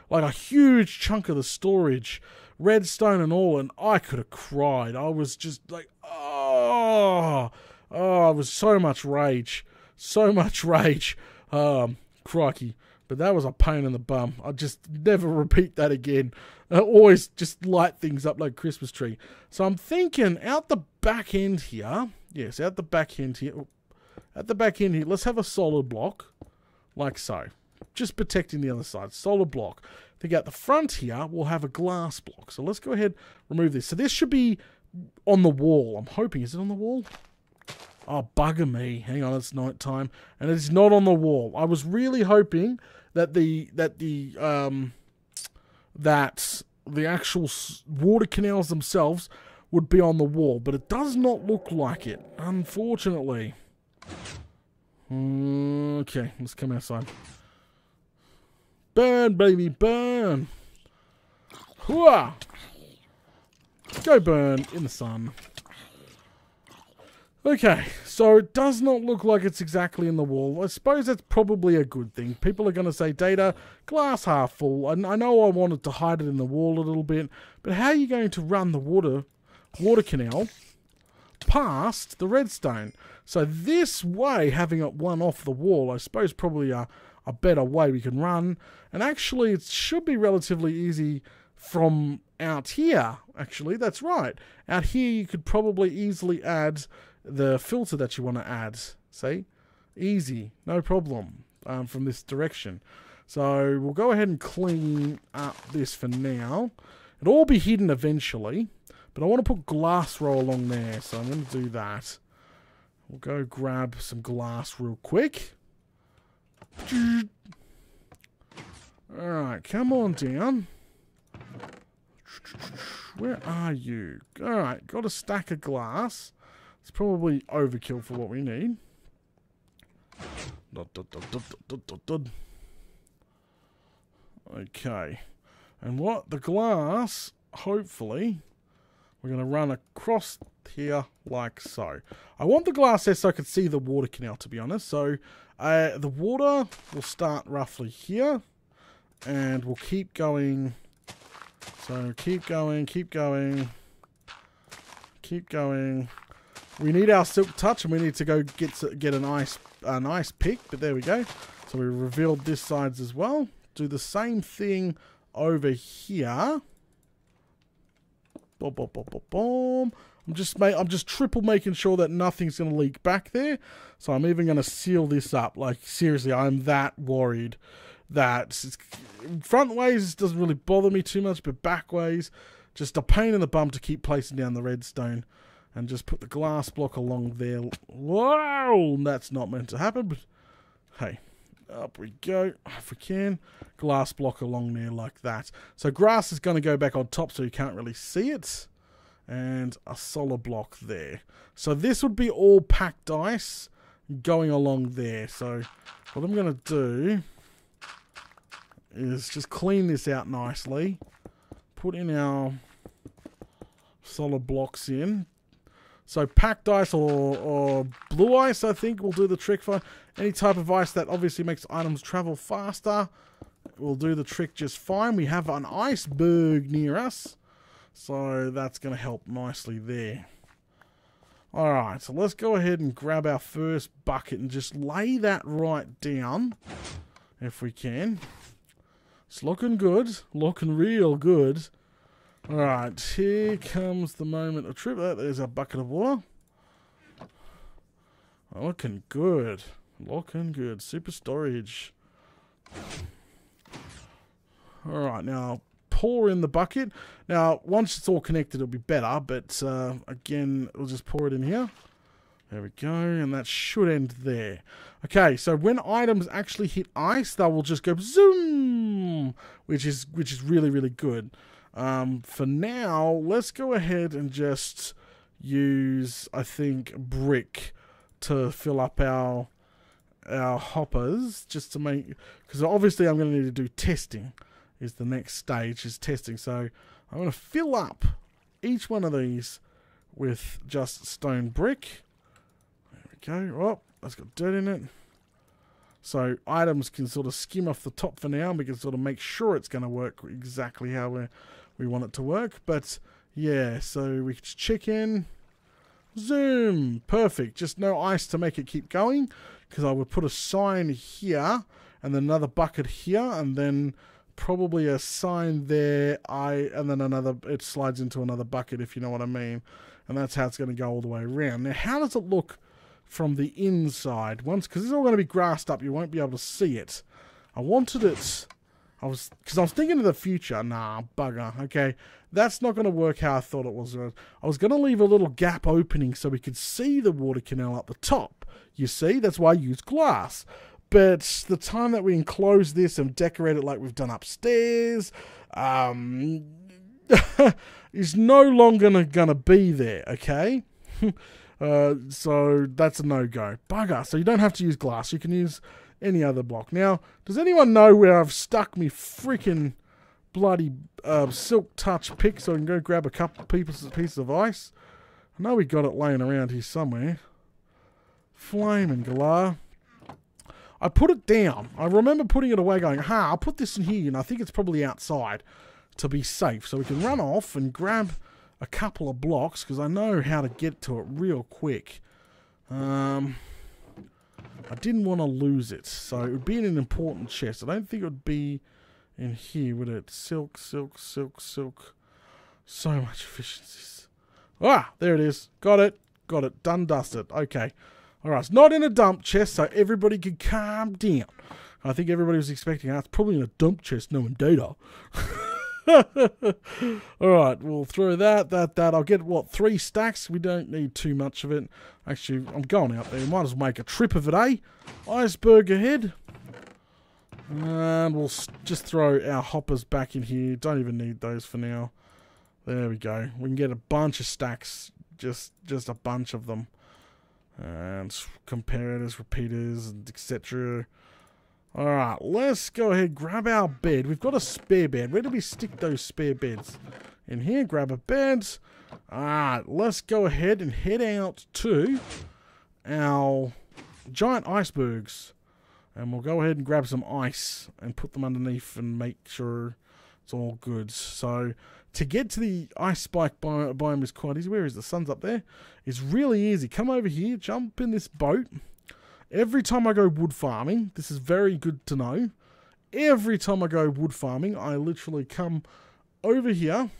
[SPEAKER 1] like a huge chunk of the storage, redstone and all, and I could have cried. I was just like, oh, it was so much rage. Crikey. But that was a pain in the bum. I just never repeat that again. I always just light things up like a Christmas tree. So I'm thinking out the back end here. Yes, out the back end here. At the back end here, let's have a solid block. Like so. Just protecting the other side. Solid block. I think out the front here, we'll have a glass block. So let's go ahead and remove this. So this should be on the wall. I'm hoping. Is it on the wall? Oh, bugger me. Hang on, it's night time. And it's not on the wall. I was really hoping that the actual water canals themselves would be on the wall, but it does not look like it, unfortunately. Okay, let's come outside. Burn, baby, burn. Hooah! Go burn in the sun. Okay, so it does not look like it's exactly in the wall. I suppose that's probably a good thing. People are going to say, Data, glass half full. I know I wanted to hide it in the wall a little bit, but how are you going to run the water canal past the redstone? So this way, having it one off the wall, I suppose probably a better way we can run. And actually, it should be relatively easy from out here. Actually, that's right. Out here, you could probably easily add the filter that you want to add. See? Easy. No problem from this direction. So we'll go ahead and clean up this for now. It'll all be hidden eventually. But I want to put glass row along there. So I'm going to do that. We'll go grab some glass real quick. Alright, come on down. Where are you? Alright, got a stack of glass. It's probably overkill for what we need. Okay. And what? The glass, hopefully, we're going to run across here like so. I want the glass there so I can see the water canal, to be honest. So the water will start roughly here. And we'll keep going. So keep going, keep going. Keep going. We need our silk touch, and we need to go get an ice pick. But there we go. So we revealed this side as well. Do the same thing over here. Boom, boom, boom, boom, boom. I'm just triple making sure that nothing's going to leak back there. So I'm even going to seal this up. Like seriously, I'm that worried that front ways doesn't really bother me too much, but back ways, just a pain in the bum to keep placing down the redstone. And just put the glass block along there. Whoa! That's not meant to happen, but hey, up we go. If we can, glass block along there like that. So grass is going to go back on top so you can't really see it. And a solid block there. So this would be all packed ice going along there. So what I'm going to do is just clean this out nicely. Put in our solid blocks in. So packed ice or blue ice, I think, will do the trick for any type of ice that obviously makes items travel faster. Will do the trick just fine. We have an iceberg near us, so that's going to help nicely there. Alright, so let's go ahead and grab our first bucket and just lay that right down, if we can. It's looking good, looking real good. Alright, here comes the moment of truth. There's a bucket of water. Looking good. Looking good. Super storage. Alright, now pour in the bucket. Now, once it's all connected, it'll be better. But, again, we'll just pour it in here. There we go. And that should end there. Okay, so when items actually hit ice, they will just go zoom. Which is really, really good. For now, let's go ahead and just use, I think, brick to fill up our hoppers, just to make, because obviously I'm going to need to do testing, is the next stage, is testing. So I'm going to fill up each one of these with just stone brick. There we go. Oh, that's got dirt in it. So items can sort of skim off the top for now, and we can sort of make sure it's going to work exactly how we want it to work. But yeah, so we can check in. Zoom. Perfect. Just no ice to make it keep going, because I would put a sign here and then another bucket here and then probably a sign there, and then another, it slides into another bucket, if you know what I mean. And that's how it's going to go all the way around. Now, how does it look from the inside? Once, because it's all going to be grassed up, you won't be able to see it. I wanted it, because I was thinking of the future. Nah, bugger. Okay, that's not going to work how I thought it was. I was going to leave a little gap opening so we could see the water canal up the top. You see, that's why I used glass. But the time that we enclose this and decorate it like we've done upstairs, is no longer gonna be there, okay? So that's a no-go. Bugger. So you don't have to use glass. You can use any other block. Now, does anyone know where I've stuck me freaking bloody silk touch pick so I can go grab a couple pieces of ice? I know we got it laying around here somewhere. Flaming galah. I put it down. I remember putting it away going, I'll put this in here, and I think it's probably outside to be safe. So we can run off and grab a couple of blocks, because I know how to get to it real quick. I didn't want to lose it, so it would be in an important chest. I don't think it would be in here, would it? Silk, silk, silk, silk. So much efficiencies. Ah, there it is. Got it. Got it. Done, dusted. Okay. Alright, it's not in a dump chest, so everybody can calm down. I think everybody was expecting it's probably in a dump chest, knowing data. Alright, we'll throw that. I'll get, 3 stacks? We don't need too much of it. Actually, I'm going out there. Might as well make a trip of it, eh? Iceberg ahead. And we'll just throw our hoppers back in here. Don't even need those for now. There we go. We can get a bunch of stacks. Just a bunch of them. And comparators, repeaters, and etc. Alright, let's go ahead, grab our bed. We've got a spare bed. Where do we stick those spare beds? In here, grab a bed. Alright, let's go ahead and head out to our giant icebergs. And we'll go ahead and grab some ice and put them underneath and make sure it's all good. So, to get to the ice spike biome is quite easy. Where is the sun's up there? It's really easy. Come over here, jump in this boat. Every time I go wood farming, this is very good to know. Every time I go wood farming, I literally come over here.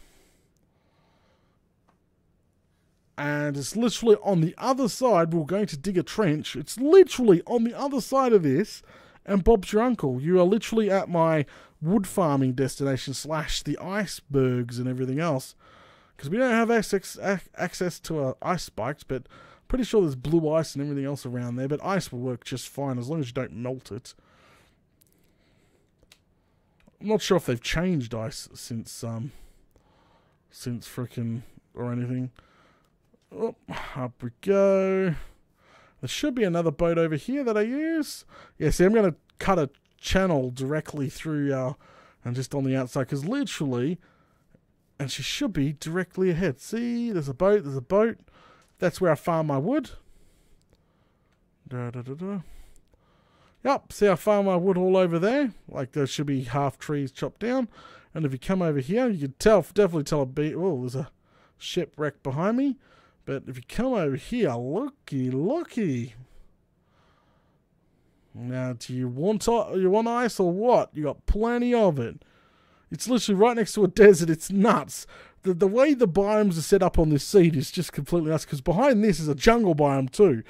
[SPEAKER 1] And it's literally on the other side. We're going to dig a trench. It's literally on the other side of this. And Bob's your uncle. You are literally at my wood farming destination / the icebergs and everything else. Because we don't have access to ice spikes, but pretty sure there's blue ice and everything else around there. But ice will work just fine as long as you don't melt it. I'm not sure if they've changed ice since frickin' or anything. Oh, up we go. There should be another boat over here that I use. Yeah, see, I'm going to cut a channel directly through and just on the outside, because literally, and she should be directly ahead. See, there's a boat. That's where I farm my wood. Yep, see, I farm my wood all over there. Like, there should be half trees chopped down. And if you come over here, you can definitely tell there's a shipwreck behind me. But if you come over here, looky. Now, do you want ice or what? You got plenty of it. It's literally right next to a desert. It's nuts. The way the biomes are set up on this seed is just completely nuts, because behind this is a jungle biome too.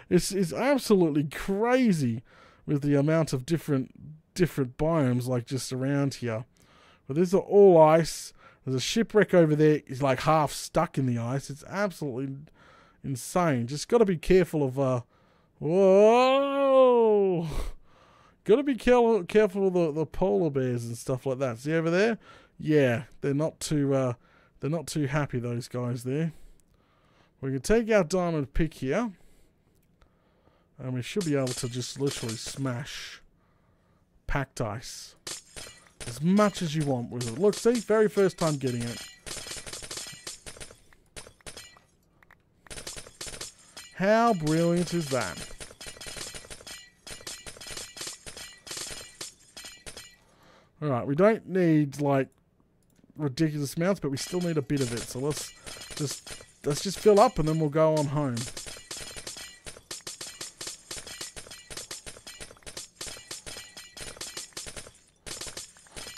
[SPEAKER 1] It's absolutely crazy with the amount of different biomes like just around here. But these are all ice. There's a shipwreck over there. It's like half stuck in the ice. It's absolutely insane. Just got to be careful of whoa! Got to be careful of the polar bears and stuff like that. See over there? Yeah, they're not too happy, those guys there. We can take our diamond pick here, and we should be able to just literally smash packed ice as much as you want with it. Look, see, very first time getting it. How brilliant is that? Alright, we don't need, like, ridiculous amounts, but we still need a bit of it. So let's just fill up and then we'll go on home.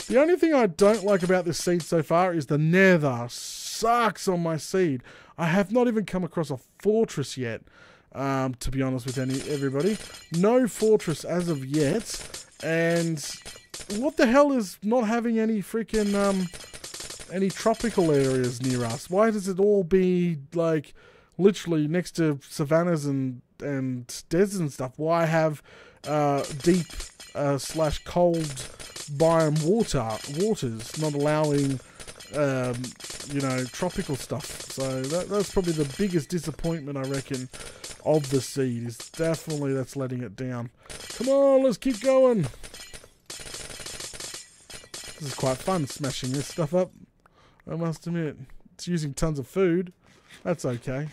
[SPEAKER 1] The only thing I don't like about this seed so far is the nether sucks on my seed. I have not even come across a fortress yet, to be honest with everybody. No fortress as of yet. And what the hell is not having any freaking, any tropical areas near us? Why does it all be, like, literally next to savannas and deserts and stuff? Why have deep slash cold biome waters, not allowing you know, tropical stuff? So that's probably the biggest disappointment, I reckon, of the seed. Is definitely that's letting it down. Come on, let's keep going. This is quite fun smashing this stuff up, I must admit. It's using tons of food. That's okay.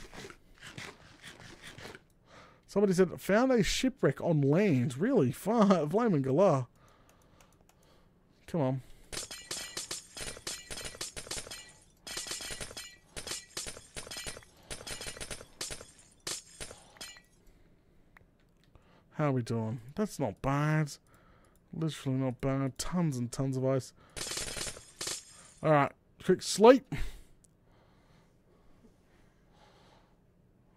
[SPEAKER 1] Somebody said found a shipwreck on land. Really? Flaming galah. Come on. How are we doing? That's not bad. Literally not bad. Tons and tons of ice. Alright. Quick sleep.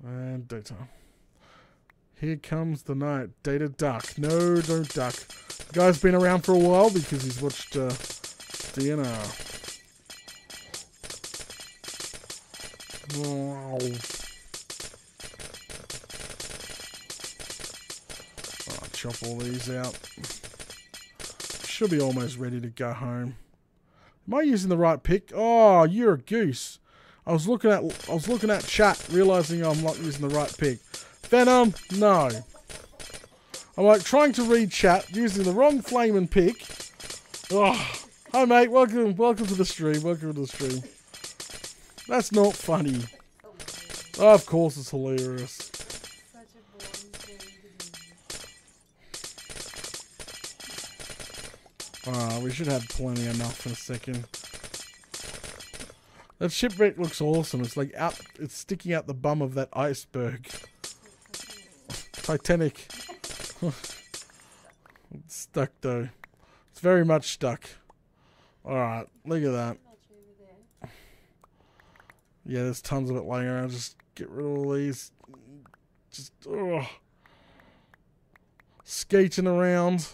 [SPEAKER 1] And daytime. Here comes the night. Data duck. No, don't duck. The guy's been around for a while because he's watched DNR. Wow. I'll chop all these out. Should be almost ready to go home. Am I using the right pick? Oh, you're a goose. I was looking at chat, realizing I'm not using the right pick. Venom, no. I'm like trying to read chat, using the wrong flaming pick. Oh, hi mate, welcome to the stream. Welcome to the stream. That's not funny. Oh, of course it's hilarious. We should have plenty enough in a second. That shipwreck looks awesome. It's like it's sticking out the bum of that iceberg. Titanic. It's stuck though. It's very much stuck. Alright, look at that. Yeah, there's tons of it laying around. Just get rid of all these. Just, skating around.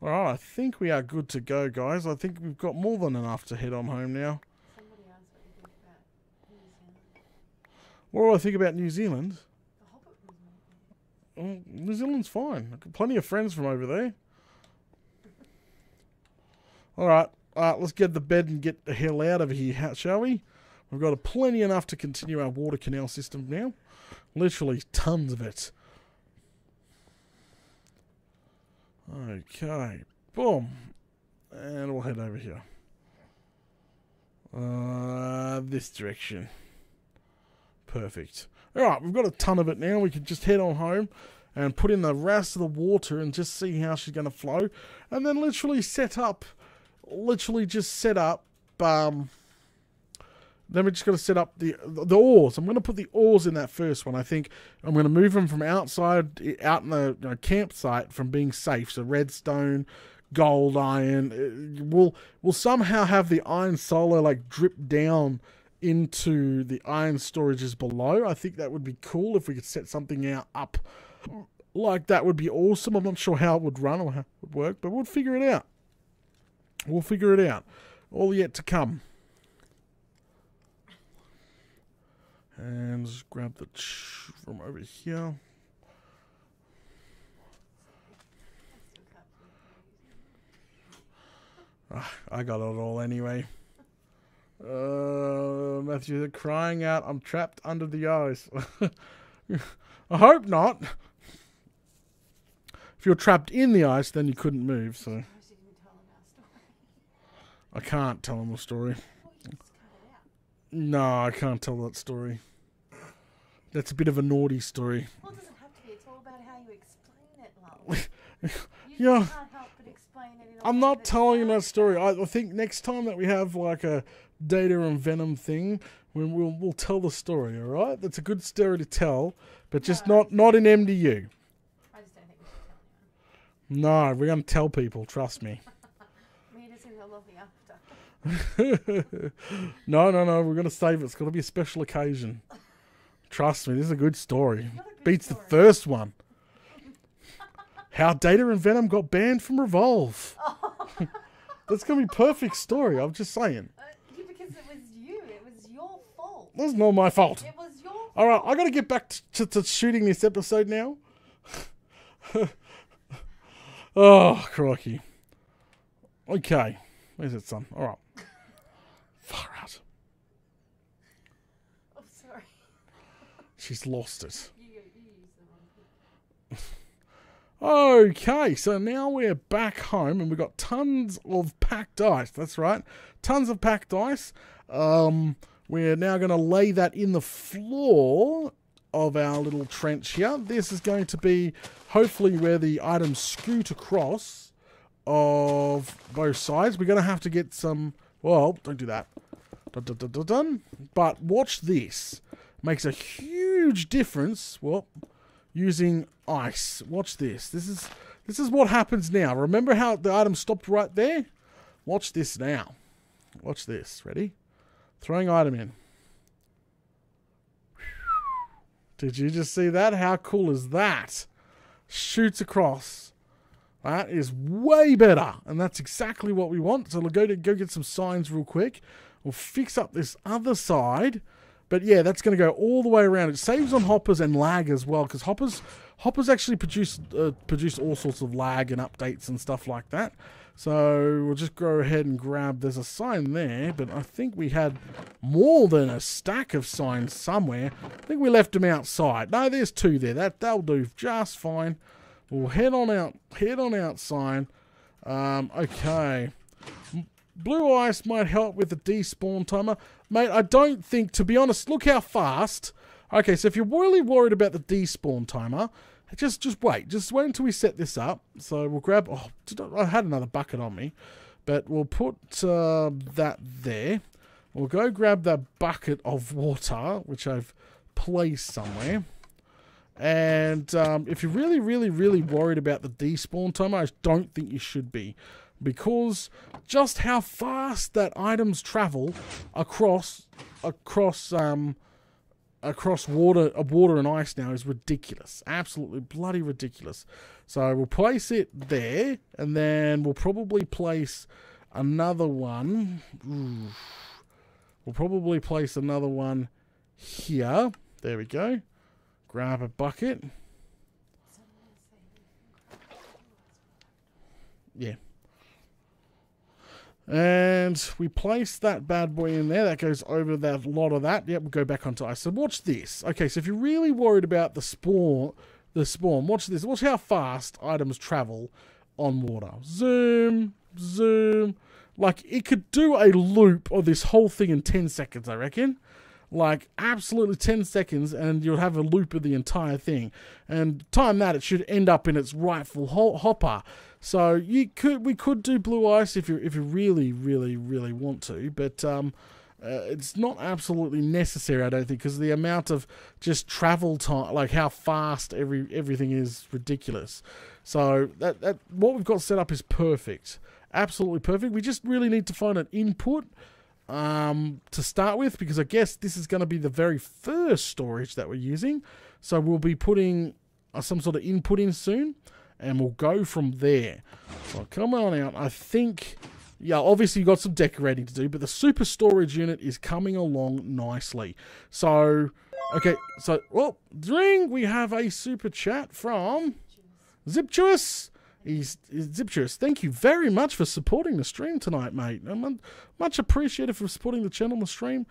[SPEAKER 1] Alright, I think we are good to go, guys. I think we've got more than enough to head on home now.
[SPEAKER 2] Somebody asked what you think about New Zealand.
[SPEAKER 1] What do I think about New Zealand?
[SPEAKER 2] The Hobbit was made.
[SPEAKER 1] Well, New Zealand's fine. I've got plenty of friends from over there. Alright, let's get to bed and get the hell out of here, shall we? We've got plenty enough to continue our water canal system now. Literally tons of it. Okay, boom, and we'll head over here. This direction. Perfect. Alright, we've got a ton of it now. We can just head on home and put in the rest of the water and just see how she's going to flow. And then literally set up, then we just got to set up the ores. I'm going to put the ores in that first one. I think I'm going to move them from outside, out in the campsite, from being safe. So redstone, gold, iron. We'll somehow have the iron solar like drip down into the iron storages below. I think that would be cool if we could set something up like that. Would be awesome. I'm not sure how it would run or how it would work, but we'll figure it out. We'll figure it out. All yet to come. And just grab the from over here. I got it all anyway. Matthew, they're crying out, I'm trapped under the ice. I hope not. If you're trapped in the ice, then you couldn't move, so. I can't tell them a story. No, I can't tell that story. That's a bit of a naughty story.
[SPEAKER 2] Well, it doesn't have to be. It's all about how you explain it, love.
[SPEAKER 1] Yeah.
[SPEAKER 2] You can't help but explain it in a
[SPEAKER 1] I'm
[SPEAKER 2] way
[SPEAKER 1] not
[SPEAKER 2] that
[SPEAKER 1] telling you that
[SPEAKER 2] sounds
[SPEAKER 1] story.
[SPEAKER 2] good.
[SPEAKER 1] I think next time that we have like a Data and Venom thing, we'll tell the story, alright? That's a good story to tell, but just
[SPEAKER 2] No.
[SPEAKER 1] not in MDU.
[SPEAKER 2] I just don't think we should tell anyone.
[SPEAKER 1] No, we're going to tell people, trust me.
[SPEAKER 2] Me to see the lovely after.
[SPEAKER 1] No, we're going to save it. It's got to be a special occasion. Trust me, this is a good story.
[SPEAKER 2] Not a good
[SPEAKER 1] Beats
[SPEAKER 2] story.
[SPEAKER 1] the first one. How Data and Venom got banned from Revolve. That's going to be a perfect story, I'm just saying.
[SPEAKER 2] Yeah, because it was you. It was your fault.
[SPEAKER 1] That's not my fault.
[SPEAKER 2] It was your fault.
[SPEAKER 1] Alright, I got to get back to shooting this episode now. Oh, crikey. Okay. Where's it, son? Alright. Far out.
[SPEAKER 2] I'm sorry.
[SPEAKER 1] She's lost it.
[SPEAKER 2] You used the wrong thing.
[SPEAKER 1] Okay, so now we're back home and we've got tons of packed ice. That's right. Tons of packed ice. We're now going to lay that in the floor of our little trench here. This is going to be hopefully where the items scoot across of both sides. We're going to have to get some... Well, don't do that. Dun, dun, dun, dun, dun. But watch this. Makes a huge difference. Well, using ice. Watch this. This is what happens now. Remember how the item stopped right there? Watch this now. Watch this. Ready? Throwing item in. Did you just see that? How cool is that? Shoots across. That is way better. And that's exactly what we want. So we'll go get some signs real quick. We'll fix up this other side. But yeah, that's going to go all the way around. It saves on hoppers and lag as well. Because hoppers actually produce all sorts of lag and updates and stuff like that. So we'll just go ahead and grab... There's a sign there. But I think we had more than a stack of signs somewhere. I think we left them outside. No, there's two there. That'll do just fine. We'll head on out sign. Okay. Blue ice might help with the despawn timer. Mate, I don't think, to be honest, look how fast. Okay, so if you're really worried about the despawn timer, just wait. Just wait until we set this up. So we'll grab... Oh, I had another bucket on me. But we'll put that there. We'll go grab that bucket of water, which I've placed somewhere. And if you're really, really, really worried about the despawn timer, I don't think you should be. Because just how fast that items travel across water and ice now is ridiculous. Absolutely bloody ridiculous. So we'll place it there, and then we'll probably place another one. We'll probably place another one here. There we go. Grab a bucket. Yeah. And we place that bad boy in there. That goes over that lot of that. Yep, we'll go back onto ice. So watch this. Okay, so if you're really worried about the spawn, watch this. Watch how fast items travel on water. Zoom, zoom. Like, it could do a loop of this whole thing in 10 seconds, I reckon. Like, absolutely 10 seconds, and you'll have a loop of the entire thing. And time that, it should end up in its rightful hopper. So we could do blue ice if you really, really, really want to, but it's not absolutely necessary, I don't think, because the amount of just travel time, like how fast everything is, ridiculous. So that what we've got set up is perfect, absolutely perfect. We just really need to find an input to start with, because I guess this is going to be the very first storage that we're using. So we'll be putting some sort of input in soon. And we'll go from there. So come on out. I think, yeah, obviously you've got some decorating to do, but the super storage unit is coming along nicely. So, okay, so, well, dring, we have a super chat from Ziptuous. Ziptuous, thank you very much for supporting the stream tonight, mate. Much appreciated for supporting the channel and the stream.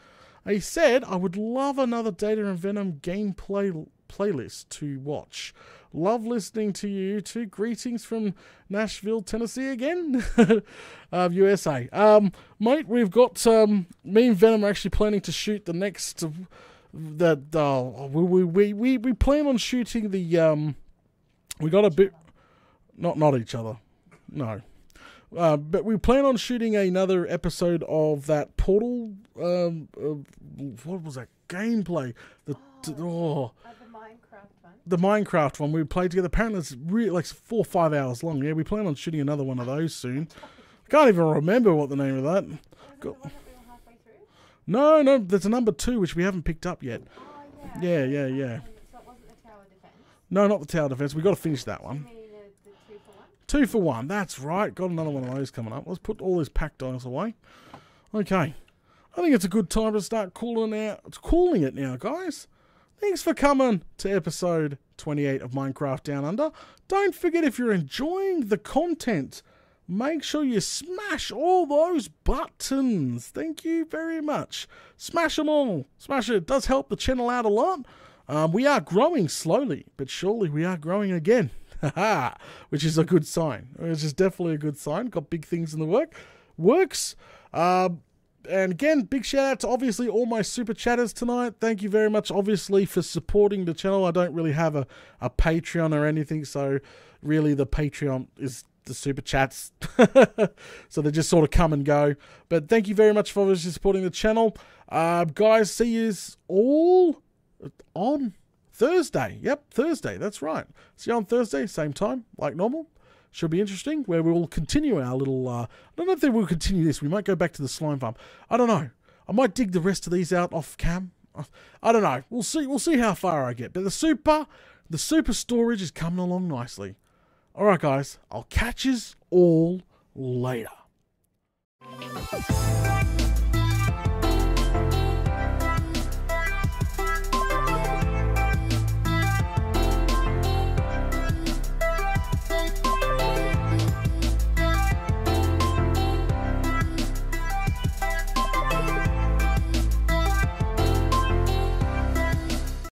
[SPEAKER 1] He said, I would love another Data and Venom gameplay playlist to watch. Love listening to you too. Greetings from Nashville, Tennessee again. USA. Mate, we've got, me and Venom are actually planning to shoot the next that we plan on shooting the we got a bit not each other, no. But we plan on shooting another episode of that Portal. What was that gameplay?
[SPEAKER 2] The Minecraft one.
[SPEAKER 1] The Minecraft one we played together. Apparently, it's really like 4 or 5 hours long. Yeah, we plan on shooting another one of those soon. I can't even remember what the name of that.
[SPEAKER 2] Was it the one that we were halfway through?
[SPEAKER 1] No, there's a number 2 which we haven't picked up yet.
[SPEAKER 2] Oh,
[SPEAKER 1] Yeah.
[SPEAKER 2] So it wasn't the tower defense?
[SPEAKER 1] No, not the tower defense. We got to finish that one.
[SPEAKER 2] You mean the 2 for 1?
[SPEAKER 1] 2 for 1. That's right. Got another one of those coming up. Let's put all these pack dials away. Okay. I think it's a good time to start calling it now, guys. Thanks for coming to episode 28 of Minecraft Down Under. Don't forget, if you're enjoying the content, make sure you smash all those buttons. Thank you very much. Smash them all. Smash it. It does help the channel out a lot. We are growing slowly, but surely we are growing again. Which is a good sign. Which is definitely a good sign. Got big things in the works. And again, big shout out to obviously all my super chatters tonight. Thank you very much, obviously, for supporting the channel. I don't really have a Patreon or anything, so really the Patreon is the super chats. So they just sort of come and go. But thank you very much for obviously supporting the channel. Guys, see you all on Thursday. Yep, Thursday, that's right. See you on Thursday, same time, like normal. Should be interesting, where we will continue our little... I don't know if we'll continue this. We might go back to the slime farm. I don't know. I might dig the rest of these out off cam. I don't know. We'll see. We'll see how far I get. But the super storage is coming along nicely. All right, guys. I'll catch yous all later.